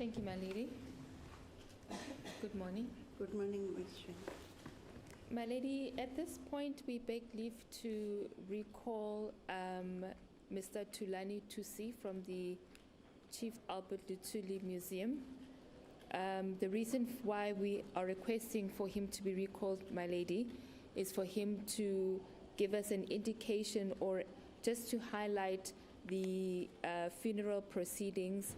Thank you, my lady. Good morning. Good morning, Ms. Chen. My lady, at this point, we beg leave to recall Mr. Thulani Thusi from the Chief Albert Luthuli Museum. The reason why we are requesting for him to be recalled, my lady, is for him to give us an indication or just to highlight the funeral proceedings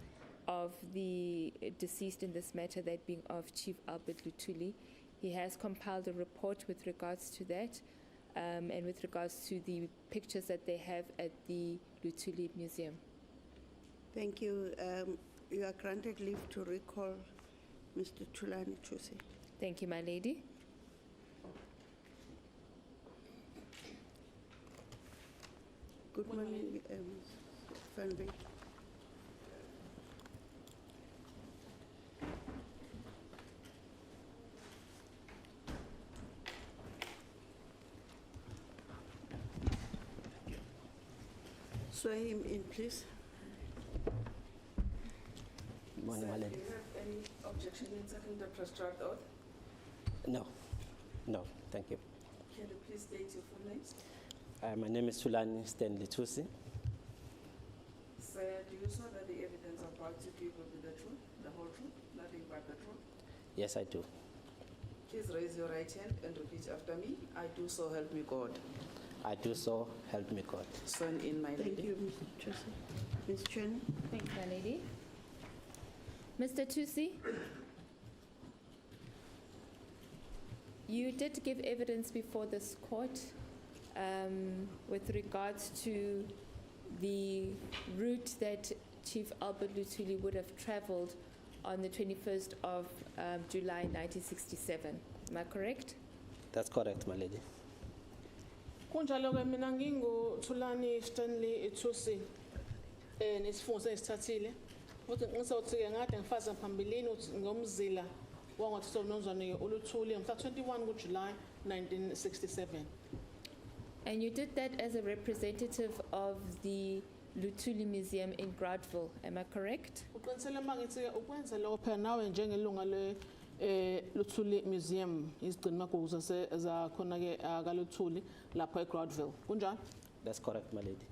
of the deceased in this matter, that being of Chief Albert Luthuli. He has compiled a report with regards to that and with regards to the pictures that they have at the Luthuli Museum. Thank you. You are granted leave to recall Mr. Thulani Thusi. Thank you, my lady. Good morning, Van Wyk. Swear him in, please. Good morning, my lady. Do you have any objection in taking the prescribed oath? No, no, thank you. Can you please state your full names? My name is Thulani Stanley Thusi. Sir, do you swear that the evidence about to give will be the truth, the whole truth, nothing but the truth? Yes, I do. Please raise your right hand and repeat after me. I do so help me God. I do so, help me God. Sworn in, my lady. Thank you, Mr. Thusi. Ms. Chen. Thank you, my lady. Mr. Thusi, you did give evidence before this court with regards to the route that Chief Albert Luthuli would have traveled on the 21st of July 1967. Am I correct? That's correct, my lady. Kunjalo ke mina ngingu Thulani Stanley Thusi nesifungo sesithathile uthi ngisothi ke ngade ngifaza phambilini uthi ngomzila wangothi nomzwane uLuthuli ngomhla 21 kuJuly 1967. And you did that as a representative of the Luthuli Museum in Groutville. Am I correct? Uqinisele mangithi ke ukwenza lokho phela nawe njengelunga le Luthuli Museum izigcina magugu zakhona ke akaLuthuli lapha eGroutville. Kunjalo? That's correct, my lady.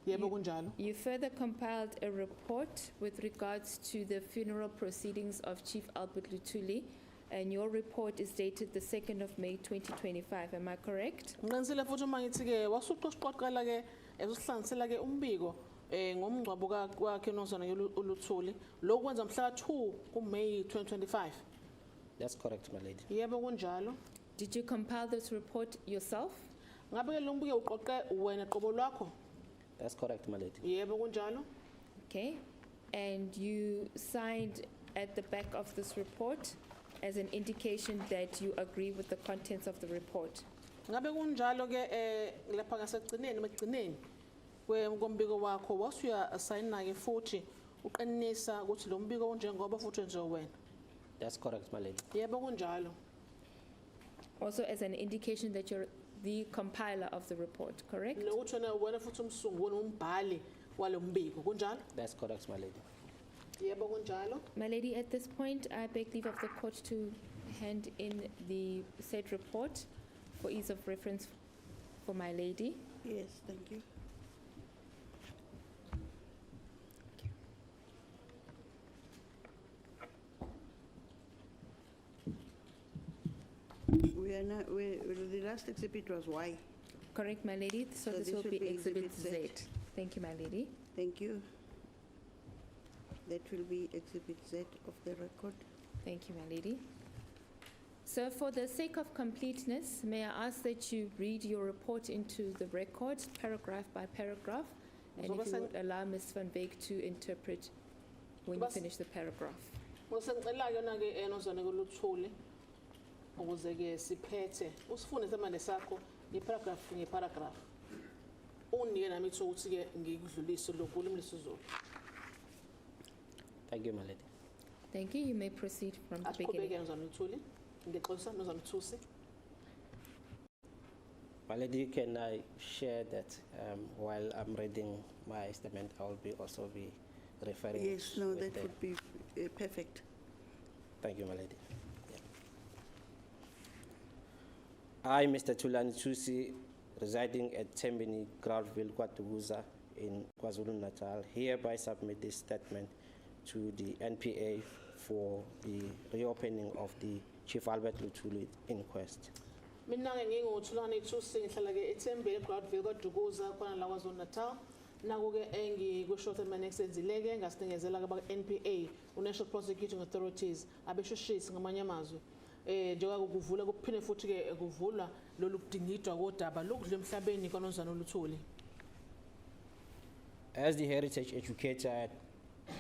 Yebo kunjalo. You further compiled a report with regards to the funeral proceedings of Chief Albert Luthuli, and your report is dated the 2nd of May 2025. Am I correct? Ngiqinisele futhi mangithi ke wasuqoqela ke ezosihlanganisela ke umbiko ngomngcwabo kwakhe nomzwana uLuthuli lokwenza mhla 2 kuMay 2025. That's correct, my lady. Yebo kunjalo. Did you compile this report yourself? Ngabe ke lo mbiko uqoqe wena qobo lwakho? That's correct, my lady. Yebo kunjalo. Okay. And you signed at the back of this report as an indication that you agree with the contents of the report. Ngabe kunjalo ke lapha ngasegcineni emagcineni kombiko wakho wasuya assigna ke futhi uqinisa ukuthi lo mbiko unjengoba futhi wenziwe wena. That's correct, my lady. Yebo kunjalo. Also as an indication that you're the compiler of the report, correct? Nokuthi wena futhi umsunguli umbhali walo mbiko kunjalo? That's correct, my lady. Yebo kunjalo. My lady, at this point, I beg leave of the court to hand in the said report for ease of reference for my lady. Yes, thank you. We are not, the last exhibit was Y. Correct, my lady? So this will be Exhibit Z. Thank you, my lady. Thank you. That will be Exhibit Z of the record. Thank you, my lady. So for the sake of completeness, may I ask that you read your report into the record, paragraph by paragraph, and if you would allow Ms. Van Wyk to interpret when you finish the paragraph. Ngicela yona ke enozana kuLuthuli ukuze ke siphethe usifundise manje sakho ngeparagraph ngeparagraph. Unike nami ithuba ukuthi ke ngikudlulise lokulimi lesizulu. Thank you, my lady. Thank you. You may proceed from the beginning. My lady, can I share that while I'm reading my statement, I will also be referring. Yes, no, with that the would be perfect. Thank you, my lady. Yeah. I, Mr. Tulani Tusi, residing at Tembini, Groutville, KwaZulu-Natal in KwaZulu-Natal, hereby submit this statement to the NPA for the reopening of the Chief Albert Luthuli inquest. Mina-ke nginguThulani Thusi ngihlala ke eThembele Groutville kwaDukuza khona la KwaZulu-Natal. Naku-ke engikusho mina ekusenzileke ngasingezela ke NPA National Prosecuting Authorities abeshushisi ngamanye amazwi. Njengoba kuvula kuphinde futhi ke kuvulwa lolu kudingidwa kodaba lokudla emhlabeni kwaNozana uLuthuli. As the heritage educator at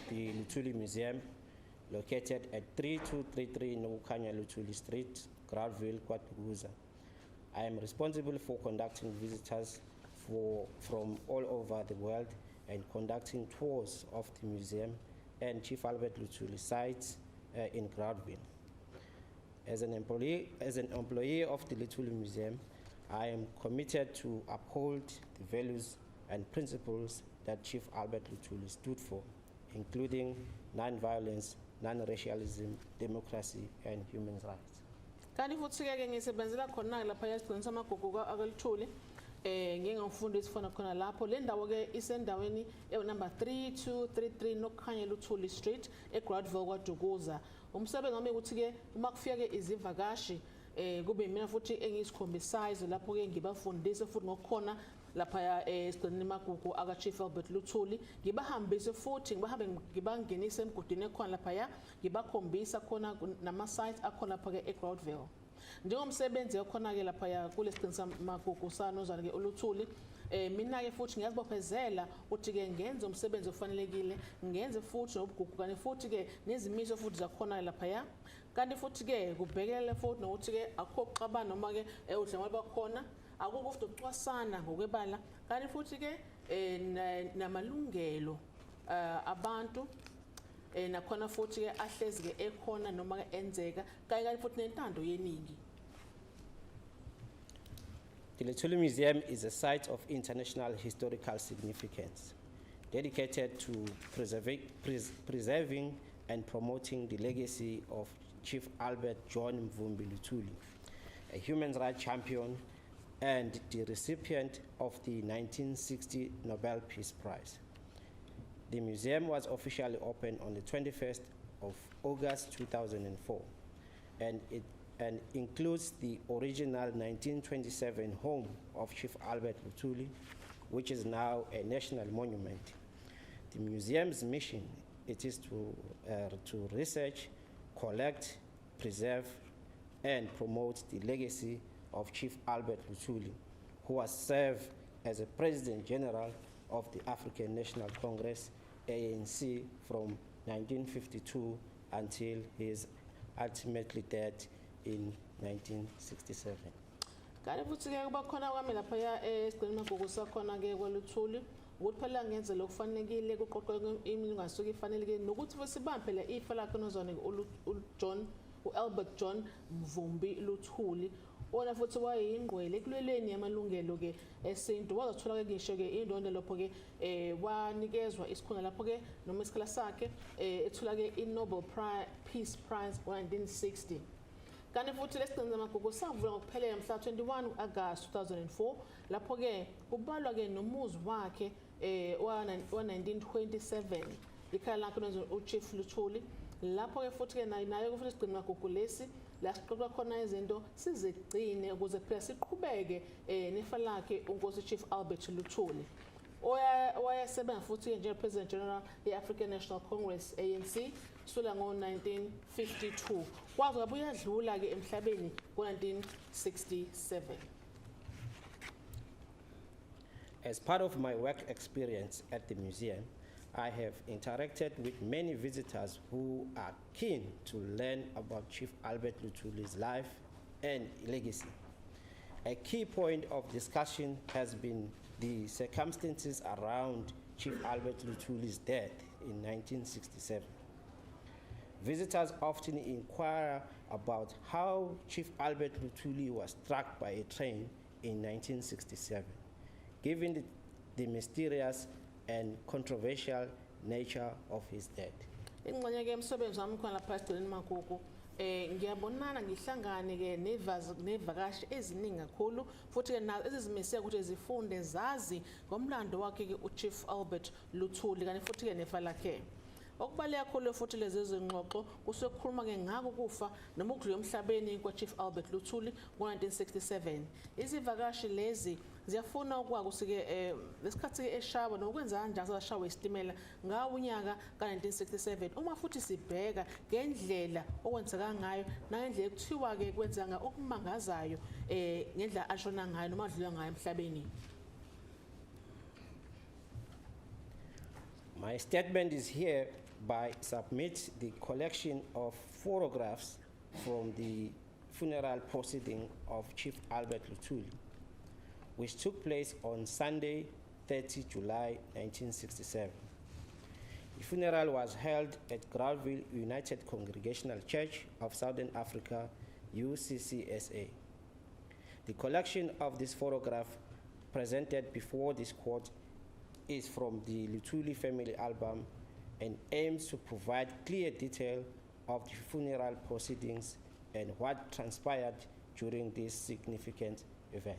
the Luthuli Museum, located at 3233 Nokukanya Luthuli Street, Groutville, KwaDukuza, I am responsible for conducting visitors from all over the world and conducting tours of the museum and Chief Albert Luthuli sites in Groutville. As an employee of the Luthuli Museum, I am committed to uphold the values and principles that Chief Albert Luthuli stood for, including non-violence, non-racialism, democracy, and human rights. Kanti futhi ke ngisebenzela khona lapha esigcini samagugu akaLuthuli ngingumfundisi fana khona lapho le ndawo ke isendaweni number 3233 Nokukhanya Luthuli Street eGroutville kwaDukuza. Umsebenzi wami ukuthi ke uma kufika ke izivakashi kube mina futhi engisikhombisayo lapho ke ngibafundise futhi ngokukhona lapha esigcinini magugu aka Chief Albert Luthuli ngibahambise futhi ngibangenise emgudini ekhona lapha ngibakhombisa khona nama sites akhona lapha ke eGroutville. Njengomsebenzi ekhona ke lapha kulesigcinisa magugu sanozana ke uLuthuli mina ke futhi ngiyazibophezela ukuthi ke ngenze umsebenzi ofanelekile ngenze futhi nobugugu kanti futhi ke nezimiso futhi zakhona lapha kanti futhi ke kubhekelele futhi nokuthi ke akho xabana noma ke udlame bakhona akukho futhi ukucwasana ngokwebala kanti futhi ke namalungelo abantu nakhona futhi ke ahlezi ke ekhona noma ke enzeka kanti futhi nentando yeningi. The Luthuli Museum is a site of international historical significance, dedicated to preserving and promoting the legacy of Chief Albert John Mvumbi Luthuli, a human rights champion and the recipient of the 1960 Nobel Peace Prize. The museum was officially opened on the 21st of August 2004, and it includes the original 1927 home of Chief Albert Luthuli, which is now a national monument. The museum's mission is to research, collect, preserve, and promote the legacy of Chief Albert Luthuli, who has served as a President-General of the African National Congress, ANC, from 1952 until his ultimately death in 1967. Kanti futhi ke kuba khona kwami lapha esigcini magugu sakhona ke kwaLuthuli ukuthi phela ngenze lokufanelekile kuqoqwe imininingwane asuke ifanelekile nokuthi futhi sibambe phela ifa lakhe nozwane uAlbert John Mvumbi Luthuli ona futhi wayingqwele ekulweleni yamalungelo ke esintu wazathola ke ngisho ke indondo lapho ke wanikezwa isikhundla lapho ke noma isikhala sakhe ethola ke iNobel Peace Prize ngo-1960. Kanti futhi lesigcinisa magugu savula ngokuphelele mhla 21 August 2004 lapho ke kubalwa ke nomuzi wakhe wa-1927 ikhaya lakhe uChief Luthuli lapho ke futhi ke nayo kufanele isigcina magugu lesi la siqoqa khona izinto sizigcine ukuze phela siqhubeke nefa lakhe uNkosi Chief Albert Luthuli owayesebenza futhi njenge President-General ye-African National Congress ANC kusukela ngo-1952 kwaze wabuya yadlula ke emhlabeni ngo-1967. As part of my work experience at the museum, I have interacted with many visitors who are keen to learn about Chief Albert Luthuli's life and legacy. A key point of discussion has been the circumstances around Chief Albert Luthuli's death in 1967. Visitors often inquire about how Chief Albert Luthuli was struck by a train in 1967, given the mysterious and controversial nature of his death. ingxenye ke emsebenzi wami khona lapha esigcini Makuku ngiyabonana ngihlangane ke nevakashi eziningi kakhulu futhi ke nazo ezizimisele ukuthi zifunde zazi ngomlando wakhe ke uChief Albert Luthuli kanti futhi ke nefa lakhe. Okubaleka kakhulu futhi lezi zingxoxo kusekhuluma ke ngako kufa noma ukudlula emhlabeni kwaChief Albert Luthuli ngo-1967. Izivakashi lezi ziyafuna ukwazi ke lesikhathi eShaba nokwenza kanjani sashawa isitimela ngawo unyaka ka-1967 uma futhi sibheka ngendlela okwenzeka ngayo nangendlela ekuthiwa ke kwenza okumangazayo ngendlela ashona ngayo noma adlula ngayo emhlabeni. My statement is here by submit the collection of photographs from the funeral proceeding of Chief Albert Luthuli, which took place on Sunday, 30 July 1967. The funeral was held at Groutville United Congregational Church of Southern Africa, UCCSA. The collection of this photograph presented before this court is from the Luthuli family album and aims to provide clear detail of the funeral proceedings and what transpired during this significant event.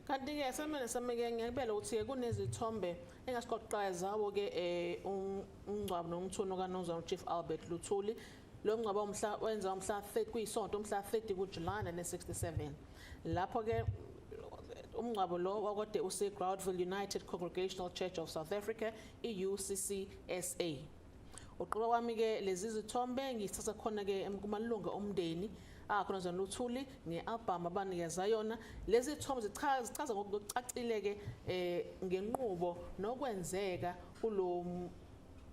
Kanti ke samene sameke ngiyabela ukuthi ke kunezithombe engasiqoqayo zawo ke umngcwabo nomthuno kaNozana Chief Albert Luthuli. Lo mngcwabo umhla wenza umhla 30 kuyisonto umhla 30 kuJuly 1967. Lapho ke umngcwabo lo wakade use Groutville United Congregational Church of South Africa, UCCSA. Uqobo wami ke lezi zithombe ngithatha khona ke kumalunga omndeni akhona Luthuli ngealbum abanikeza yona. Lezi zithombe zichaza ngokucacile ke ngenqubo nokwenzeka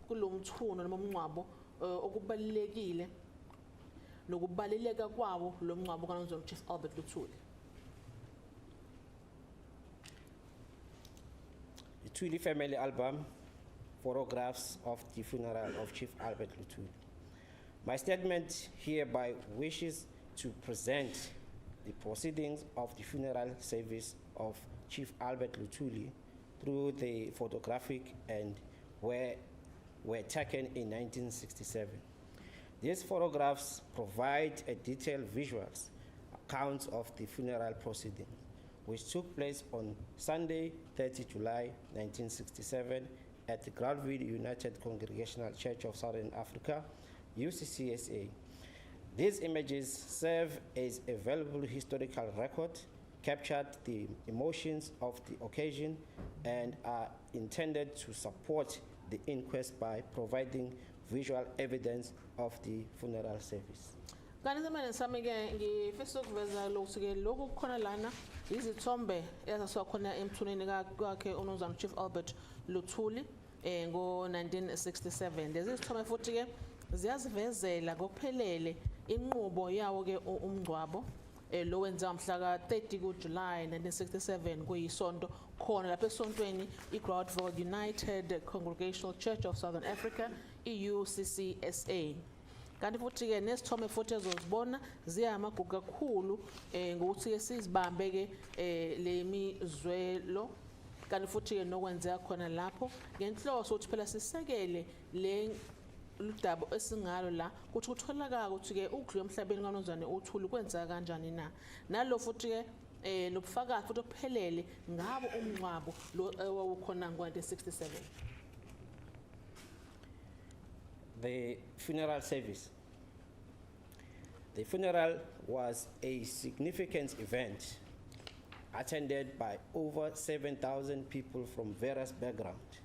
kulomthuno noma umngcwabo okubalekile nokubaleleka kwawo lo mngcwabo kaNozana Chief Albert Luthuli. The Luthuli family album, photographs of the funeral of Chief Albert Luthuli. My statement hereby wishes to present the proceedings of the funeral service of Chief Albert Luthuli through the photographic and were taken in 1967. These photographs provide a detailed visuals accounts of the funeral proceedings, which took place on Sunday, 30 July 1967 at the Groutville United Congregational Church of Southern Africa, UCCSA. These images serve as a valuable historical record, captured the emotions of the occasion, and are intended to support the inquest by providing visual evidence of the funeral service. Kanti zamanje sami ke ngifisa ukuveza lokho ke lokhu khona lana izithombe ezasakhona emthuneni kwakhe uNozana Chief Albert Luthuli ngo-1967. Lezi zithombe futhi ke ziyazivezela ngokuphelele inqubo yawo ke umngcwabo lo wenza mhla ka-30 kuJuly 1967 kuyisonto khona lapha esontweni iGroutville United Congregational Church of Southern Africa, UCCSA. Kanti futhi ke nesithombe futhi ezozibona ziyamagugu kakhulu ngokuthi ke sizibambe ke lemizwelo kanti futhi ke nokwenzeka khona lapho ngenhloso ukuthi phela sisekele le ludaba esingalo la ukuthi kutholakala ukuthi ke ukudlula emhlabeni kaNozana uThuli kwenza kanjani na nalo futhi ke nobufakazi futhi ophelele ngabo umngcwabo lo owawukhona ngo-1967. The funeral service. The funeral was a significant event attended by over 7,000 people from various backgrounds,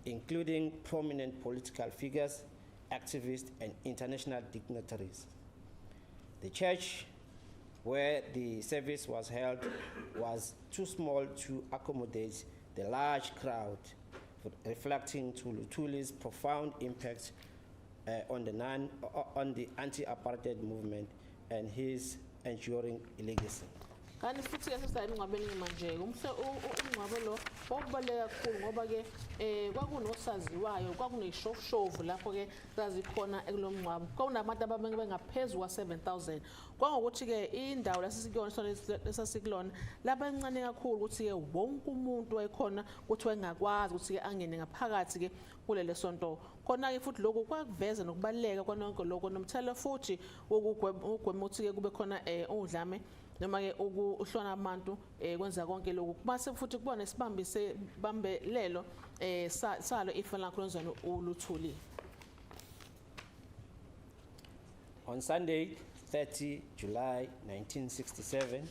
including prominent political figures, activists, and international dignitaries. The church where the service was held was too small to accommodate the large crowd, reflecting to Luthuli's profound impact on the anti-apartheid movement and his enduring legacy. kanti futhi ke sesayini ingcwabeni manje umngcwabo lo okubaleka kakhulu ngoba ke kwakunosaziwayo kwakuneshofu lapho ke zazikhona ekulomngcwabo kwakunabantu ababengaphezulu kwa-7,000 kwangokuthi ke indawo lesasikulona lapha encane kakhulu ukuthi ke wonke umuntu wayekhona ukuthi wayengakwazi ukuthi ke angene ngaphakathi ke kulele sonto khona ke futhi lokho kwakuveza nokubaleka kwanonke lokho nomthelo futhi ukugwema ukuthi ke kube khona udlame noma ke ukuhlona abantu kwenza konke lokho base futhi kuba nesibambelelo salo ifa lakho lonzwana uLuthuli. On Sunday, 30 July 1967,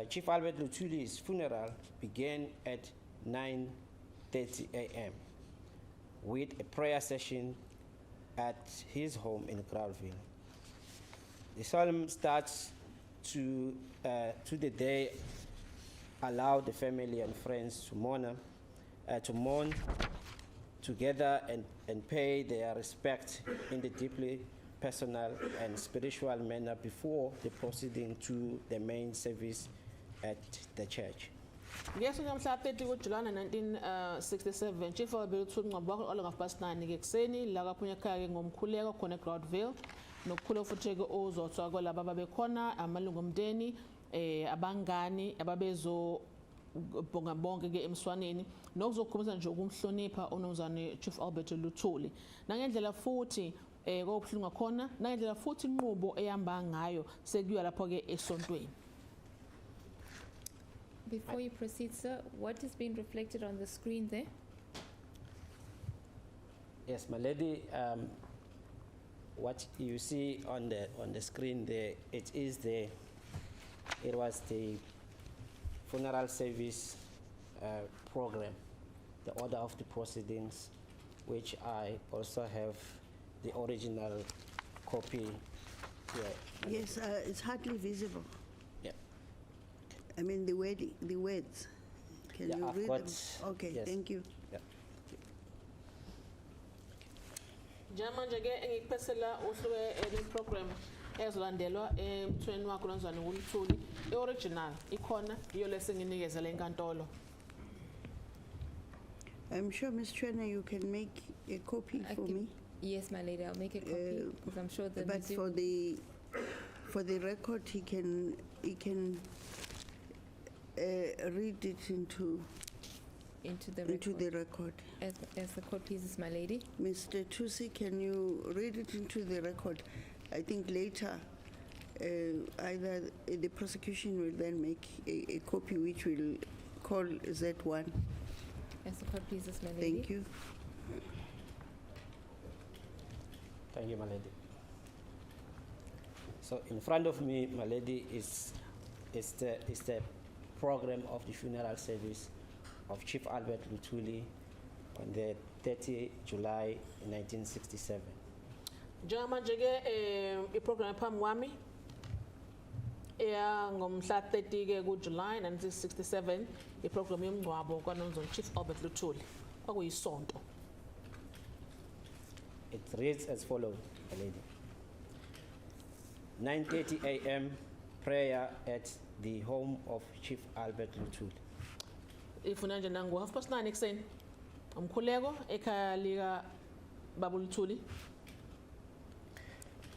Chief Albert Luthuli's funeral began at 9:30 a.m. with a prayer session at his home in Groutville. The solemn starts to the day allow the family and friends to mourn together and pay their respect in the deeply personal and spiritual manner before the proceeding to the main service at the church. Ngesuku mhla 30 July 1967 Chief Albert Luthuli ngcwaba olunga 9 ke kuseni la kaphunya ekhaya ngomkhuleko khona eGroutville nokukhuleka futhi ke uzothwa kwalabo ababekhona amalungu omndeni abangani ababezo bonke ke emswaneni nokuzokhumbuza nje ukumhlonipha unomzane Chief Albert Luthuli nangendlela futhi kokuhlunga khona nangendlela futhi inqubo ehamba ngayo sekuya lapho ke esontweni. Before you proceed, sir, what is being reflected on the screen there? Yes, my lady, what you see on the screen there, it was the funeral service program, the order of the proceedings, which I also have the original copy here. Yes, it's hardly visible. Yeah. I mean the words. Can Yeah, you I've read got- them? Okay, yes. thank you. Yeah. Njamanje ke engikuphesela uhluke le program ezolandelwa emthweni wakho lonzwana uLuthuli ioriginal ikhona iyo lesenginikeza lenkantolo. I'm sure, Ms. Chwena, you can make a copy I for can- me. Yes, my lady, I'll make a copy because I'm sure the But museum- for the record, he can read it into into the record. record. As the court pleases, my lady. Mr. Tusi, can you read it into the record? I think later, either the prosecution will then make a copy which will call Z1. As the court pleases, my lady. Thank you. Thank you, my lady. So in front of me, my lady, is the program of the funeral service of Chief Albert Luthuli on the 30 July 1967. Njamanje ke iprogram phambi kwami ngomhla 30 ke kuJuly 1967 iprogram yomngcwabo kwaNomzana Chief Albert Luthuli kwakuyisonto. It reads as follows, my lady. 9:30 a.m. prayer at the home of Chief Albert Luthuli. Ifuna nje nangu 9:30 ekseni umkhuleko ekhaya lika Baba Luthuli.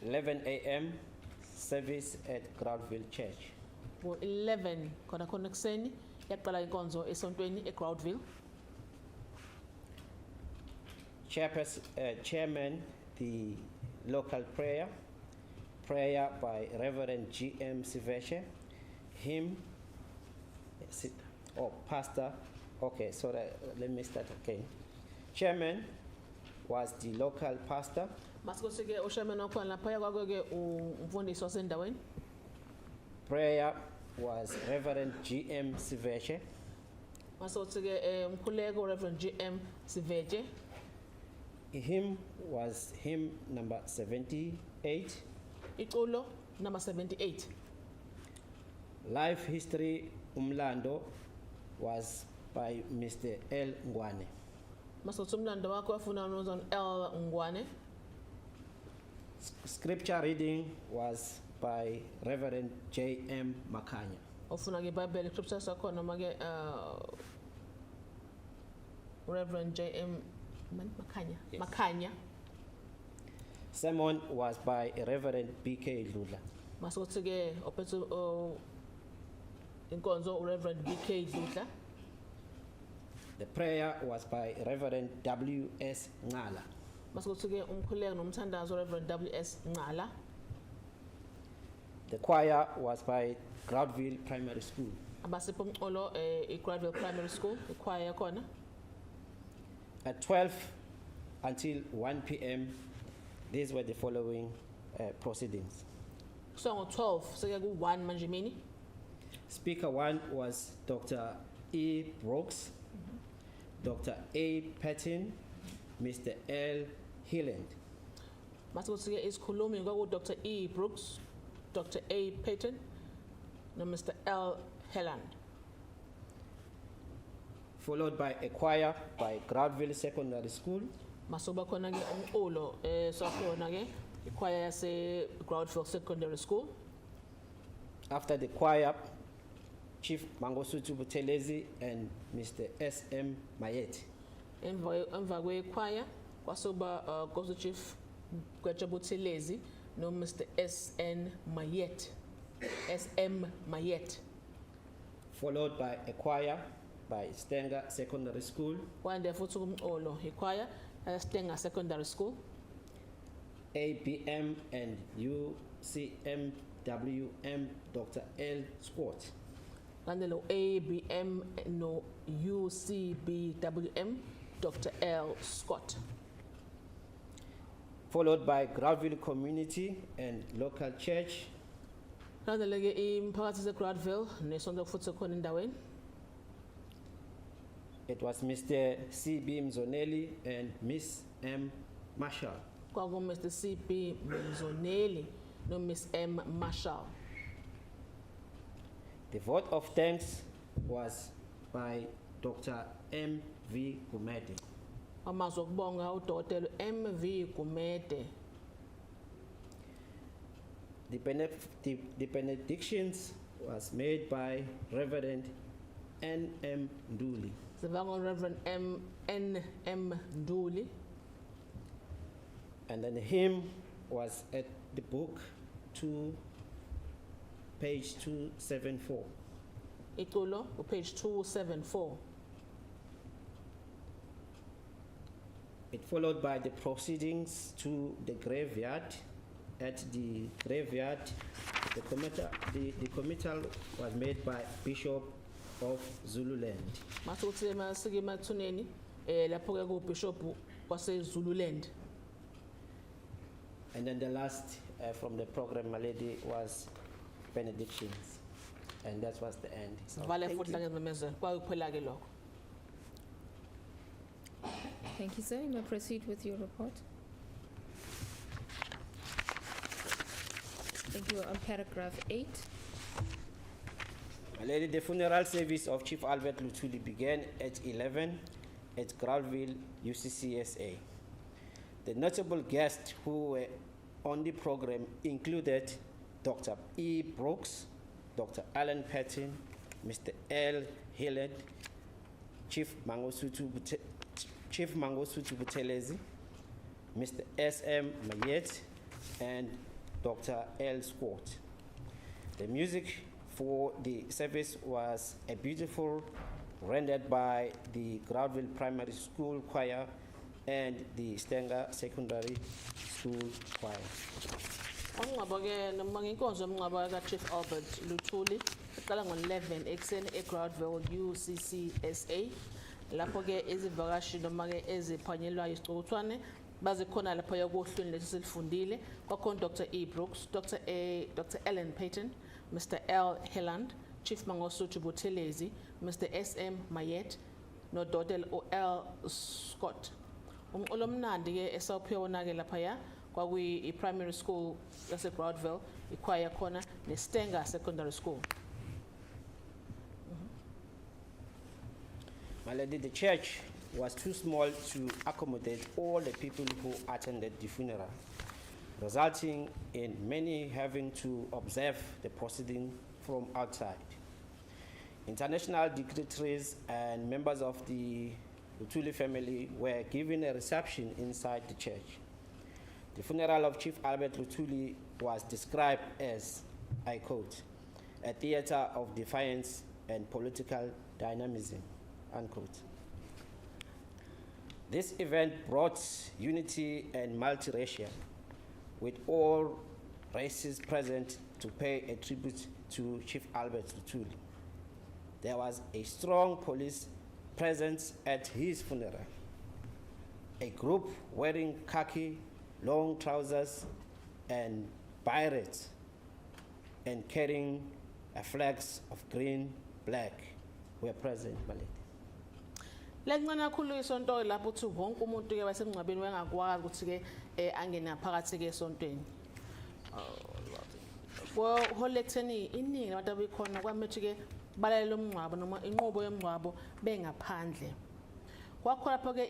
11 a.m. service at Groutville Church. Ngo-11 khona ekseni yaqala inkonzo esontweni eGroutville. Chairman, the local prayer by Reverend G.M. Siveche, pastor, okay, sorry, let me start again. Chairman was the local pastor. Masikosi ke ushaman okhona lapha kwakho ke umfundisi wasendaweni. Prayer was Reverend G.M. Siveche. Masothi ke umkhuleko Reverend G.M. Siveche. Hymn was hymn number 78. Iculo number 78. Life history umlando was by Mr. L. Ngwane. Masothi umlando wakho wafuna uNomzana L. Ngwane. Scripture reading was by Reverend J.M. Makanya. ofuna ke Bible scripture sakhona make Reverend J.M. Makhanya. Yes. Makhanya. Sermon was by Reverend B.K. Ludla. Masothi ke ophethe inkonzo Reverend B.K. Luthuli. The prayer was by Reverend W.S. Ngala. Masothi ke umkhuleko nomthandazo Reverend W.S. Ngala. The choir was by Groutville Primary School. Abasipho umxolo Groutville Primary School, ichoir yakhona. At 12 until 1 p.m., these were the following proceedings. So ngo 12 seke ku 1 manje mini. Speaker 1 was Dr. E. Brooks, Dr. A. Patton, Mr. L. Hilland. Masothi ke isikhulumi kwaku Dr. E. Brooks, Dr. A. Patton, no Mr. L. Helland. Followed by a choir by Groutville Secondary School, Masoba khona ke umxolo sakhona ke ichoir yase Groutville Secondary School. After the choir, Chief Mangosuthu Buthelezi and Mr. S.M. Mayet. Emva kwechoir kwasoba Nkosi Chief Buthelezi no Mr. S.N. Mayet. S.M. Mayet. Followed by a choir by Stenger Secondary School, Kwande futhi kumxolo ichoir Stenger Secondary School. ABM and UCMWM Dr. L. Scott. Kande lo ABM no UCBWM Dr. L. Scott. Followed by Groutville Community and Local Church, Kande leke imphakathi se Groutville nesonto futhi khona endaweni. it was Mr. C.B. Mzoneli and Miss M. Marshall. Kwaku Mr. C.B. Mzoneli no Miss M. Marshall. The vote of thanks was by Dr. M. V. Gumede. Amazwi okubonga uDokotela M.V. Gumede. The benedictions was made by Reverend N.M. Nduli. Sivanga Reverend N.M. Nduli. And then the hymn was at the book 2, page 274. Itulo page 274. It followed by the proceedings to the graveyard. At the graveyard, the committal was made by Bishop of Zululand. Masuthi masike emathuneni lapho ke ku Bishop wase Zululand. And then the last from the program, my lady, was benedictions. And that was the end. So, Vale thank futhi you. la ngememezelo kwakuphela ke lokho. Thank you, sir. You may proceed with your report. Thank you. On paragraph 8. my lady, the funeral service of Chief Albert Luthuli began at 11 at Groutville UCCSA. The notable guests who were on the program included Dr. E. Brooks, Dr. Alan Patton, Mr. L. Hilland, Chief Mangosuthu Buthelezi, Mr. S.M. Mayet, and Dr. L. Scott. The music for the service was a beautiful rendered by the Groutville Primary School Choir and the Stenger Secondary School Choir. Umngcwabo ke noma inkonzo yomngcwabo ka Chief Albert Luthuli iqala ngo11 ekseni eGroutville UCCSA lapho ke izivakashi noma ke eziphanyelwayo isicukuthwane baze khona lapho yakuhlweni lesi silifundile kwakhona Dr. E. Brooks, Dr. Ellen Payton, Mr. L. Hilland, Chief Mangosuthu Buthelezi, Mr. S.M. Mayet no Dr. L. Scott. Umculo omnandi ke esawuphiwa wona ke lapha kwakuyi i-primary school yase Groutville, ichoir khona neStenger Secondary School. My lady, the church was too small to accommodate all the people who attended the funeral, resulting in many having to observe the proceeding from outside. International dignitaries and members of the Luthuli family were given a reception inside the church. The funeral of Chief Albert Luthuli was described as, I quote, a theater of defiance and political dynamism, unquote. This event brought unity and multiracial, with all races present to pay a tribute to Chief Albert Luthuli. There was a strong police presence at his funeral. A group wearing khaki, long trousers, and berets, and carrying flags of green, black, were present, my lady. Lencane kakhulu isonto lapho uthi wonke umuntu ke wasemngcwabeni wengakwazi ukuthi ke angene phakathi ke esontweni. Holektheni iningi abantu abekhona kwamethi ke balalela umngcwabo noma inqubo yomngcwabo bengaphandle. Kwakhona lapho ke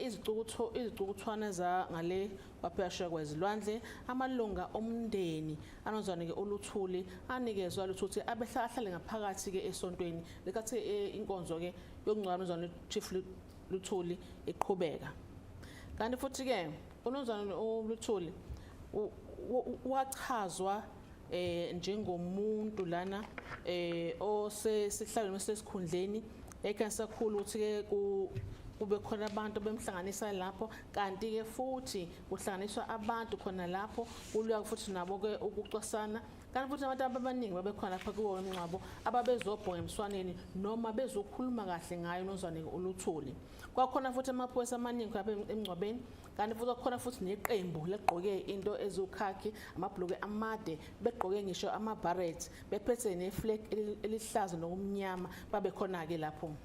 izicukuthwana za ngale kwaphesheya kwezilwandle amalunga omndeni anozwana ke uLuthuli anikezwa ukuthi abehlale ngaphakathi ke esontweni lekathi inkonzo ke yokungcwaba nozwana Chief Luthuli iqhubeka. Kanti futhi ke unozwana uLuthuli wachazwa njengomuntu lana osesihlalweni sesikhundleni ekansa kakhulu ukuthi ke kube khona abantu bemhlanganisa lapho kanti ke futhi kuhlanganiswa abantu khona lapho kuluya futhi nabo ke ukucwasana kanti futhi abantu abaningi babekhona lapha kuwo umncwabo ababezobhonga emswaneni noma bezokhuluma kahle ngayo nozwane uLuthuli. Kwakhona futhi amaphoyisa amaningi lapha emncwabeni kanti futhi kwakhona futhi neqembu legqoke into ezukhakhi amabhuluke amade begqoke ngisho ama-barrets bephethe ne-flag elihlaza nokumnyama babekhona ke lapho.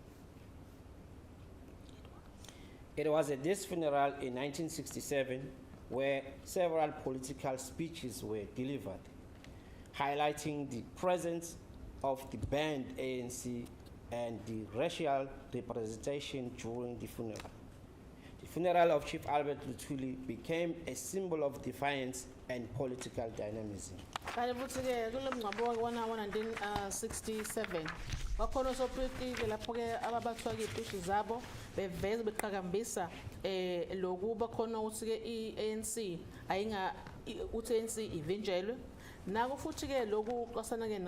It was at this funeral in 1967 where several political speeches were delivered, highlighting the presence of the banned ANC and the racial representation during the funeral. The funeral of Chief Albert Luthuli became a symbol of defiance and political dynamism. Kanti futhi ke kulo mngcwabo wa-1967 wakhona osopolitiki lapho ke ababathwa ke izifishi zabo beveza beqhakambisa lokuba khona ukuthi ke iANC uthi ANC ivinjelwe nako futhi ke lokhu xasana ke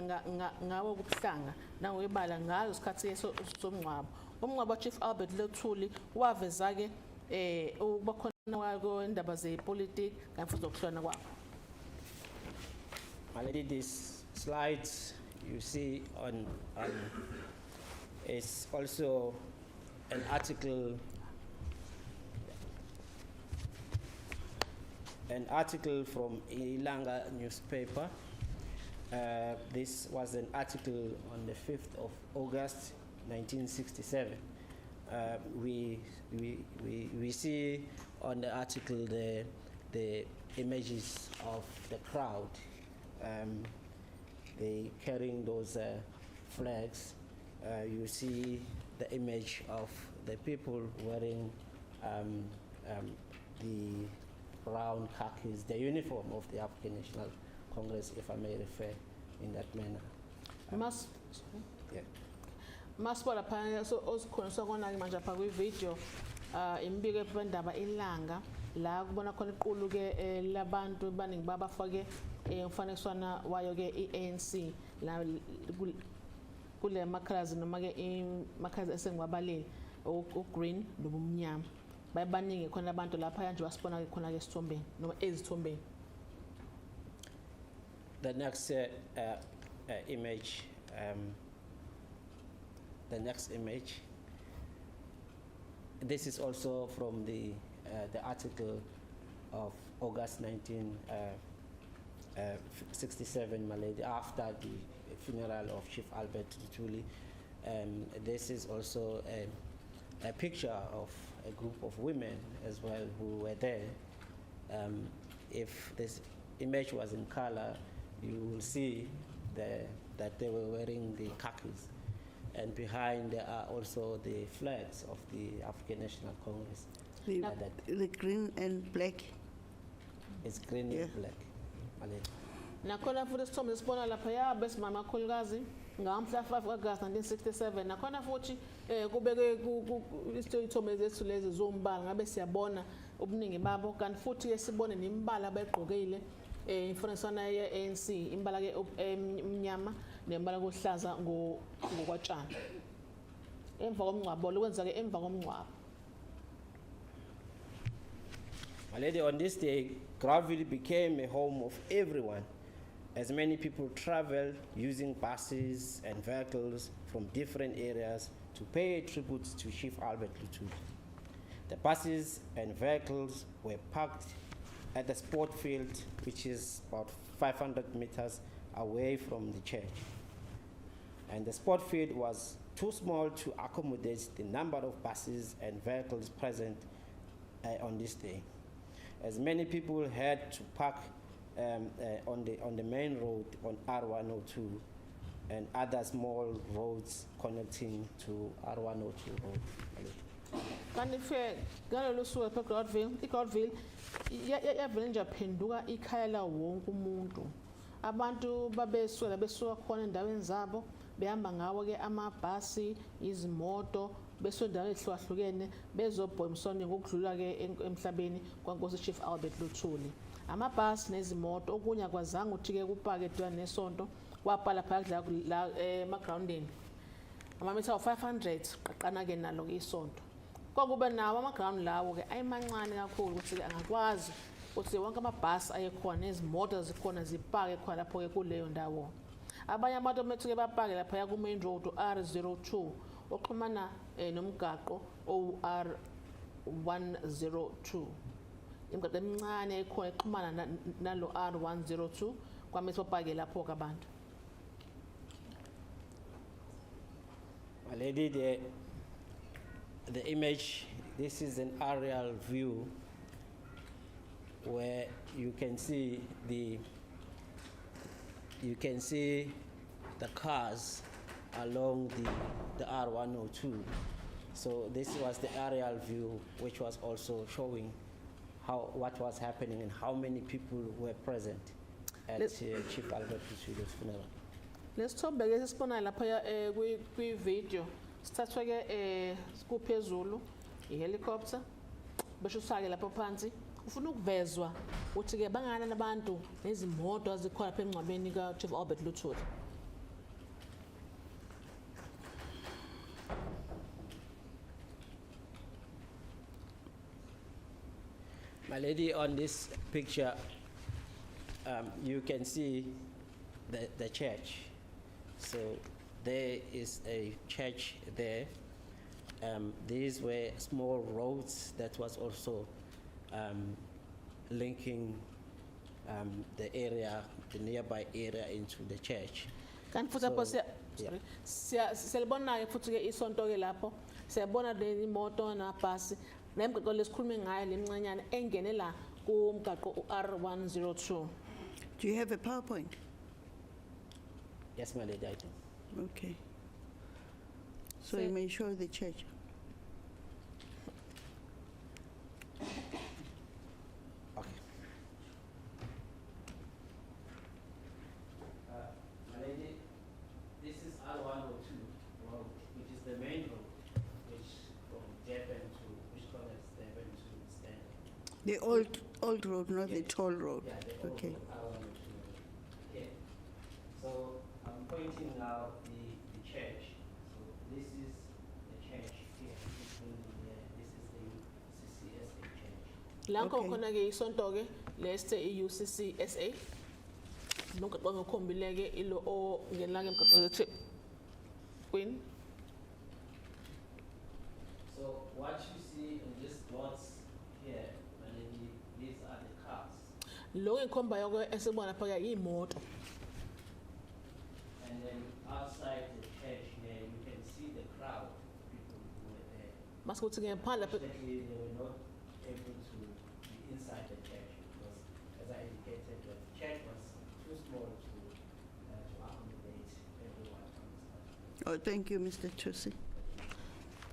ngawo kubuhlanga nangoyibala ngazo isikhathi somngcwabo. Umngcwabo Chief Albert Luthuli waveza ke ukuba khona kwendaba zepolitiki kanti futhi zokuhlona kwabo. Already these slides you see on is also an article from Ilanga newspaper. This was an article on the 5th of August 1967. We see on the article the images of the crowd. They carrying those flags. You see the image of the people wearing the brown khakis, the uniform of the African National Congress, if I may refer in that manner. Masipala phana so osikhona sokona ke manje apha kwi-video imbiko ebandaba ilanga la kubona khona iqulu ke labantu baningi babafake umfanekiswana wayo ke iANC la kule makhalazi noma ke imakhalazi esengwabaleni green nobumnyama bayabaningi khona abantu lapha kanje basibona ke khona ke sithombeni noma ezithombeni. The next image this is also from the article of August 1967, my lady, after the funeral of Chief Albert Luthuli. This is also a picture of a group of women as well who were there. If this image was in color, you will see that they were wearing the khakis. And behind there are also the flags of the African National Congress. The green and black. It's green and black. Nakhona futhi sithombe sibona lapha ya besimama khulukazi ngamhla 5 August 1967 nakhona futhi kubeke isithombe zethu lezi zombala ngabe siyabona ubuningi babo kanti futhi ke sibone nembala abayigqokile imfaniswana ye-ANC imbala ke emnyama nembala kohlaza ngokwatshana emva komngcwabo lokwenza ke emva komngcwabo. My lady, on this day, Groutville became a home of everyone, as many people traveled using buses and vehicles from different areas to pay tribute to Chief Albert Luthuli. The buses and vehicles were parked at the sport field, which is about 500 meters away from the church. And the sport field was too small to accommodate the number of buses and vehicles present on this day, as many people had to park on the main road on R102 and other small roads connecting to R102 road. Kanti fe ngalolu suku lapha eGroutville yavele nje aphenduka ikhaya la wonke umuntu. Abantu besuka khona endaweni zabo behamba ngawo ke amabhasi izimoto besuka endaweni ezihlukahlukene bezobhoya umsonto ngokudlula ke emhlabeni kwaNkosi Chief Albert Luthuli. Amabhasi nezimoto okunye akwazanga ukuthi ke kupake edwa nesonto wapala phakathi la emagroundini amamitha 500 qaqana ke nalo isonto. Kwakube nawo amaground lawo ke ayimancane kakhulu ukuthi angakwazi ukuthi wonke amabhasi ayekhona nezimoto zikhona zipake khona lapho ke kuleyo ndawo. Abanye abantu bethu ke bapake lapha ku main road R02 oxhumana nomgaqo R102. Imigaqo emincane ekhona exhumana nalo R102 kwametse bapake lapho ke abantu. My lady, the image, this is an aerial view where you can see the cars along the R102. So this was the aerial view, which was also showing what was happening and how many people were present at Chief Albert Luthuli's funeral. Let's talk about this lapha kwi-video sithathwa ke kuphezulu i-helicopter besho sake lapha phansi ufuna ukuvezwa ukuthi ke bangana nabantu nezimoto azikhona lapha emngcwabeni ka-Chief Albert Luthuli. My lady, on this picture, you can see the church. So there is a church there. These were small roads that was also linking the nearby area into the church. Kanti futhi lapho siyalibona ke futhi ke isonto ke lapho siyabona le imoto namabhasi nemigaqo lesikhulume ngayo lemncanyana engene la kumgaqo R102. Do you have a PowerPoint? Yes, my lady, I do. Okay. So you may show the church. Okay. My lady, this is R102 road, which is the main road, which from Durban which connects Durban to Stanley. The old road, not the Yes. toll road. Yeah, the Okay. R102. Okay. So I'm pointing now the church. So this is the church here. This is the UCCSA church. Lanko Okay. khona ke isonto ke leste iUCCSA. Nomgaqo ngokhombile ke ilo o ngena ke emgaqo zethu Queen. So what you see in these dots here, my lady, these are the cars. Lo ngikhomba yoko esibona lapha ke imoto. And then outside the church here, you can see the crowd, people who were there. Masikuthi ngephandle lapha Unfortunately, they were not able to be inside the church because, as I indicated, the church was too small to accommodate everyone on the side. Oh, thank you, Mr. Tusi.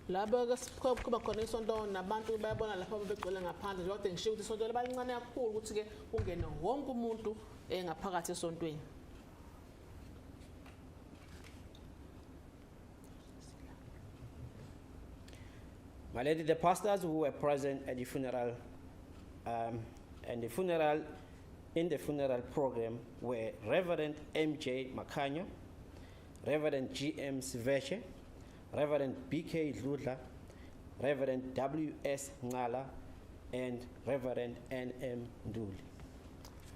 labo ke kuba khona isonto nabantu bayabona lapha begcwele ngaphandle kodwa ngisho ukuthi isonto libancane kakhulu ukuthi ke kungene wonke umuntu ngaphakathi esontweni. My lady, the pastors who were present at the funeral, in the funeral program were Reverend M.J. Makanya, Reverend G.M. Siveche, Reverend B.K. Ludla, Reverend W.S. Ngala, and Reverend N.M. Nduli.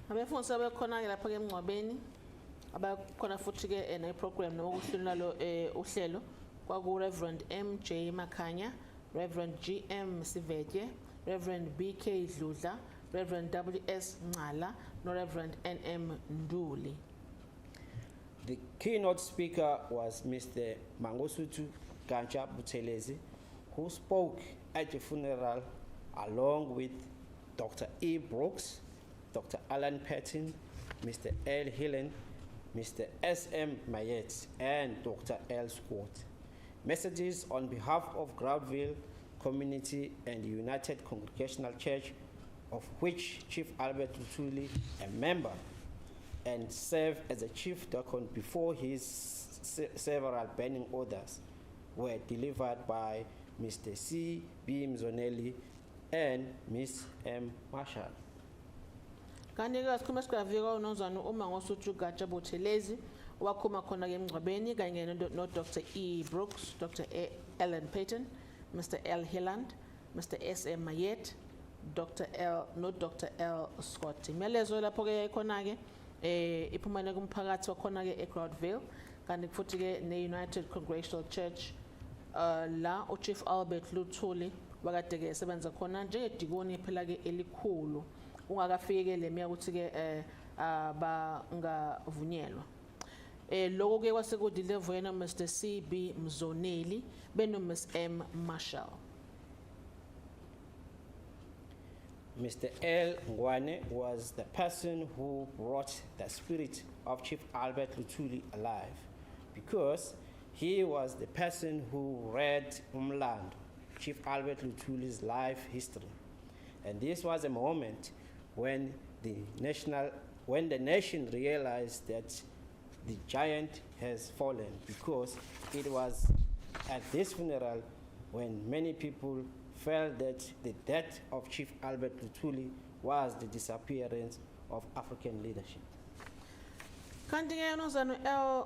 Abefundisi abekhona ke lapha ke emngcwabeni abakhona futhi ke ne program noma kuhlelo lo uhlelo kwaku Reverend M.J. Makanya, Reverend G.M. Sivetje, Reverend B.K. Dludla, Reverend W.S. Ngala, no Reverend N.M. Nduli. The keynote speaker was Mr. Mangosuthu Gancha Buthelezi, who spoke at the funeral along with Dr. E. Brooks, Dr. Alan Patton, Mr. L. Hillen, Mr. S.M. Mayet, and Dr. L. Scott. Messages on behalf of Groutville Community and the United Congregational Church, of which Chief Albert Luthuli, a member, and served as a chief deacon before his several banning orders, were delivered by Mr. C. B. Mzoneli and Ms. M. Marshall. Kanti ke sikhuluma sikavika unozana uMangosuthu Gatsha Buthelezi wakhuma khona ke emngcwabeni kanye no Dr. E. Brooks, Dr. Alan Patton, Mr. L. Hilland, Mr. S.M. Mayet, Dr. L. Scott. Imelezo lapho ke khona ke iphumane kumphakathi wakhona ke eGroutville kanti futhi ke ne-United Congregational Church la uChief Albert Luthuli wakade ke esebenza khona njengedikoni phela ke elikhulu ungakafike ke lemiya ukuthi ke bangavunyelwa. Lokho ke kwase kudeliver yena Mr. C. B. Mzoneli beno Ms. M. Marshall. Mr. L. Ngwane was the person who brought the spirit of Chief Albert Luthuli alive, because he was the person who read Umlando, Chief Albert Luthuli's life history. And this was a moment when the nation realized that the giant has fallen, because it was at this funeral when many people felt that the death of Chief Albert Luthuli was the disappearance of African leadership. Kanti ke unozana L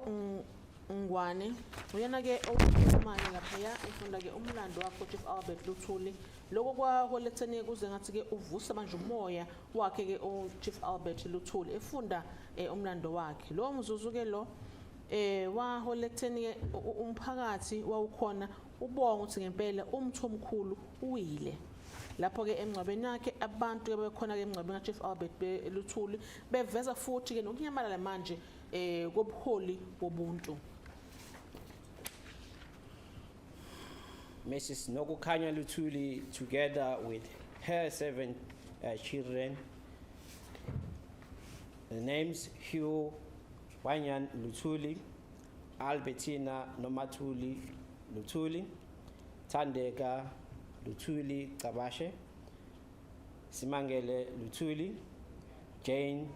Ngwane uyena ke okumanye lapha ifunda ke umlando wakhe Chief Albert Luthuli lokho kwaholethene kuze ngathi ke uvusa manje umoya wakhe ke Chief Albert Luthuli efunda umlando wakhe lo mzuzu ke lo waholethene ke umphakathi wawukhona ubonga ukuthi ngempela umtho omkhulu uwile lapho ke emngcwabeni yakhe abantu ke bekhona ke emngcwabeni kaChief Albert Luthuli beveza futhi ke nokunyamalala manje kobuholi bobuntu. Mrs. Nokukhanya Luthuli, together with her 7 children, the names Hugh Wanyan Luthuli, Albertina Nomatuli Luthuli, Tandeka Luthuli Tabashe, Simangele Luthuli, Jane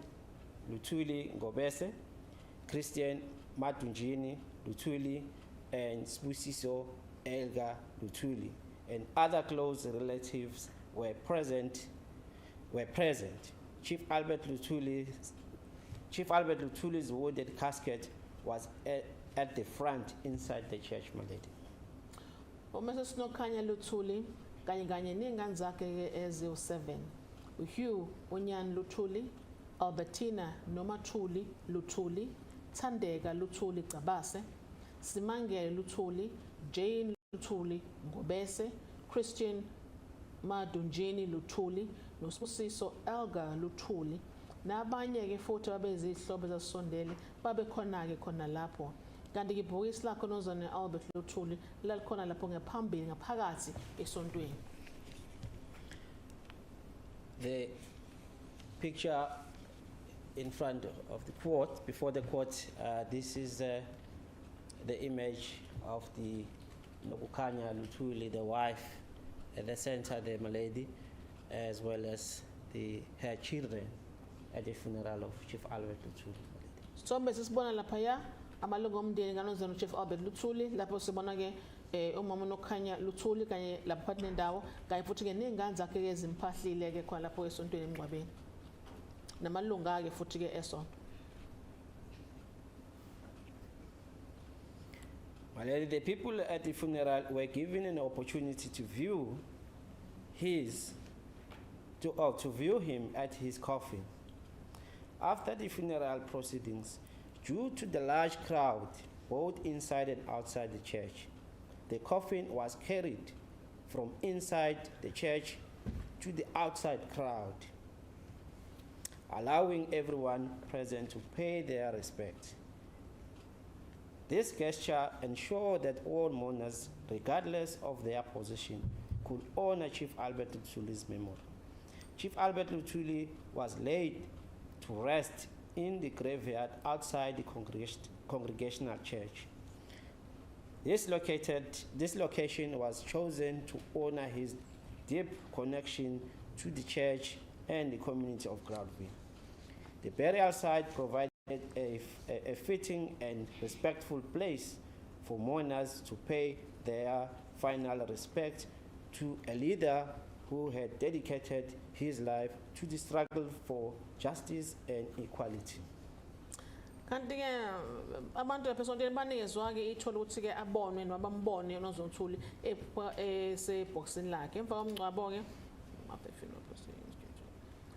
Luthuli Ngobese, Christian Matunjini Luthuli, and Spusiso Elga Luthuli, and other close relatives were present. Chief Albert Luthuli's wooded casket was at the front inside the church, my lady. Mrs. Nokukhanya Luthuli kanye nengane zakhe eziwu7 uHugh Wanyan Luthuli, Albertina Nomatuli Luthuli, Tandeka Luthuli Cabase, Simangele Luthuli, Jane Luthuli Ngobese, Christian Madunjini Luthuli, noSibusiso Elga Luthuli, nabanye ke futhi babezihlobo ezasondele babekhona ke khona lapho. Kanti ke ibhokisi lakho nozana Albert Luthuli lalikhona lapho ngaphambili ngaphakathi esontweni. The picture in front of the court, before the court, this is the image of the Nokukhanya Luthuli, the wife, at the center, the malady, as well as her children at the funeral of Chief Albert Luthuli. Sombe sisibona lapha ya amalungu omndeni kanozana Chief Albert Luthuli lapho sibona ke umama nokhanya Luthuli kanye labaphathi nendawo kanye futhi ke nengane zakhe ke ezimphahlile ke khona lapho esontweni emngcwabeni namalunga ke futhi ke esonto. My lady, the people at the funeral were given an opportunity to view him at his coffin. After the funeral proceedings, due to the large crowd, both inside and outside the church, the coffin was carried from inside the church to the outside crowd, allowing everyone present to pay their respect. This gesture ensured that all mourners, regardless of their position, could honor Chief Albert Luthuli's memory. Chief Albert Luthuli was laid to rest in the graveyard outside the Congregational Church. This location was chosen to honor his deep connection to the church and the community of Groutville. The burial site provided a fitting and respectful place for mourners to pay their final respect to a leader who had dedicated his life to the struggle for justice and equality. Kanti ke abantu epesontweni banikezwa ke ithola ukuthi ke abonwe nabambone uNozothuli eseboxini lakhe emva komngcwabo ke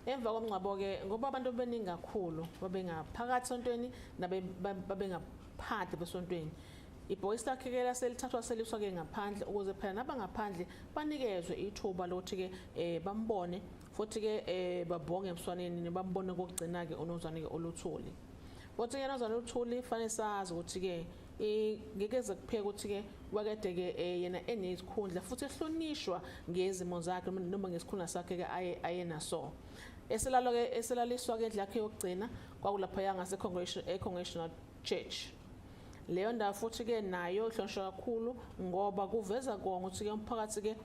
emva komngcwabo ke ngoba abantu beningi kakhulu babengaphakathi esontweni babengaphandle besontweni ibhokisi lakhe ke laselithathwa seliswa ke ngaphandle ukuze phela nabangaphandle banikezwe ithuba lokuthi ke bambone futhi ke babonge emswaneni nebambone kokugcina ke uNozwane ke uLuthuli. Futhi ke uNozwane uLuthuli fanele sazi ukuthi ke ngekeze kupheka ukuthi ke wakade ke yena enesikhundla futhi ehlonishwa ngezimo zakhe noma ngesikhundla sakhe ke ayenaso. Eselalo ke eselaliswa ke endlakhe yokugcina kwakulapha yangase Congregational Church. Leyo ndawo futhi ke nayo ihlonishwa kakhulu ngoba kuveza konke ukuthi ke umphakathi ke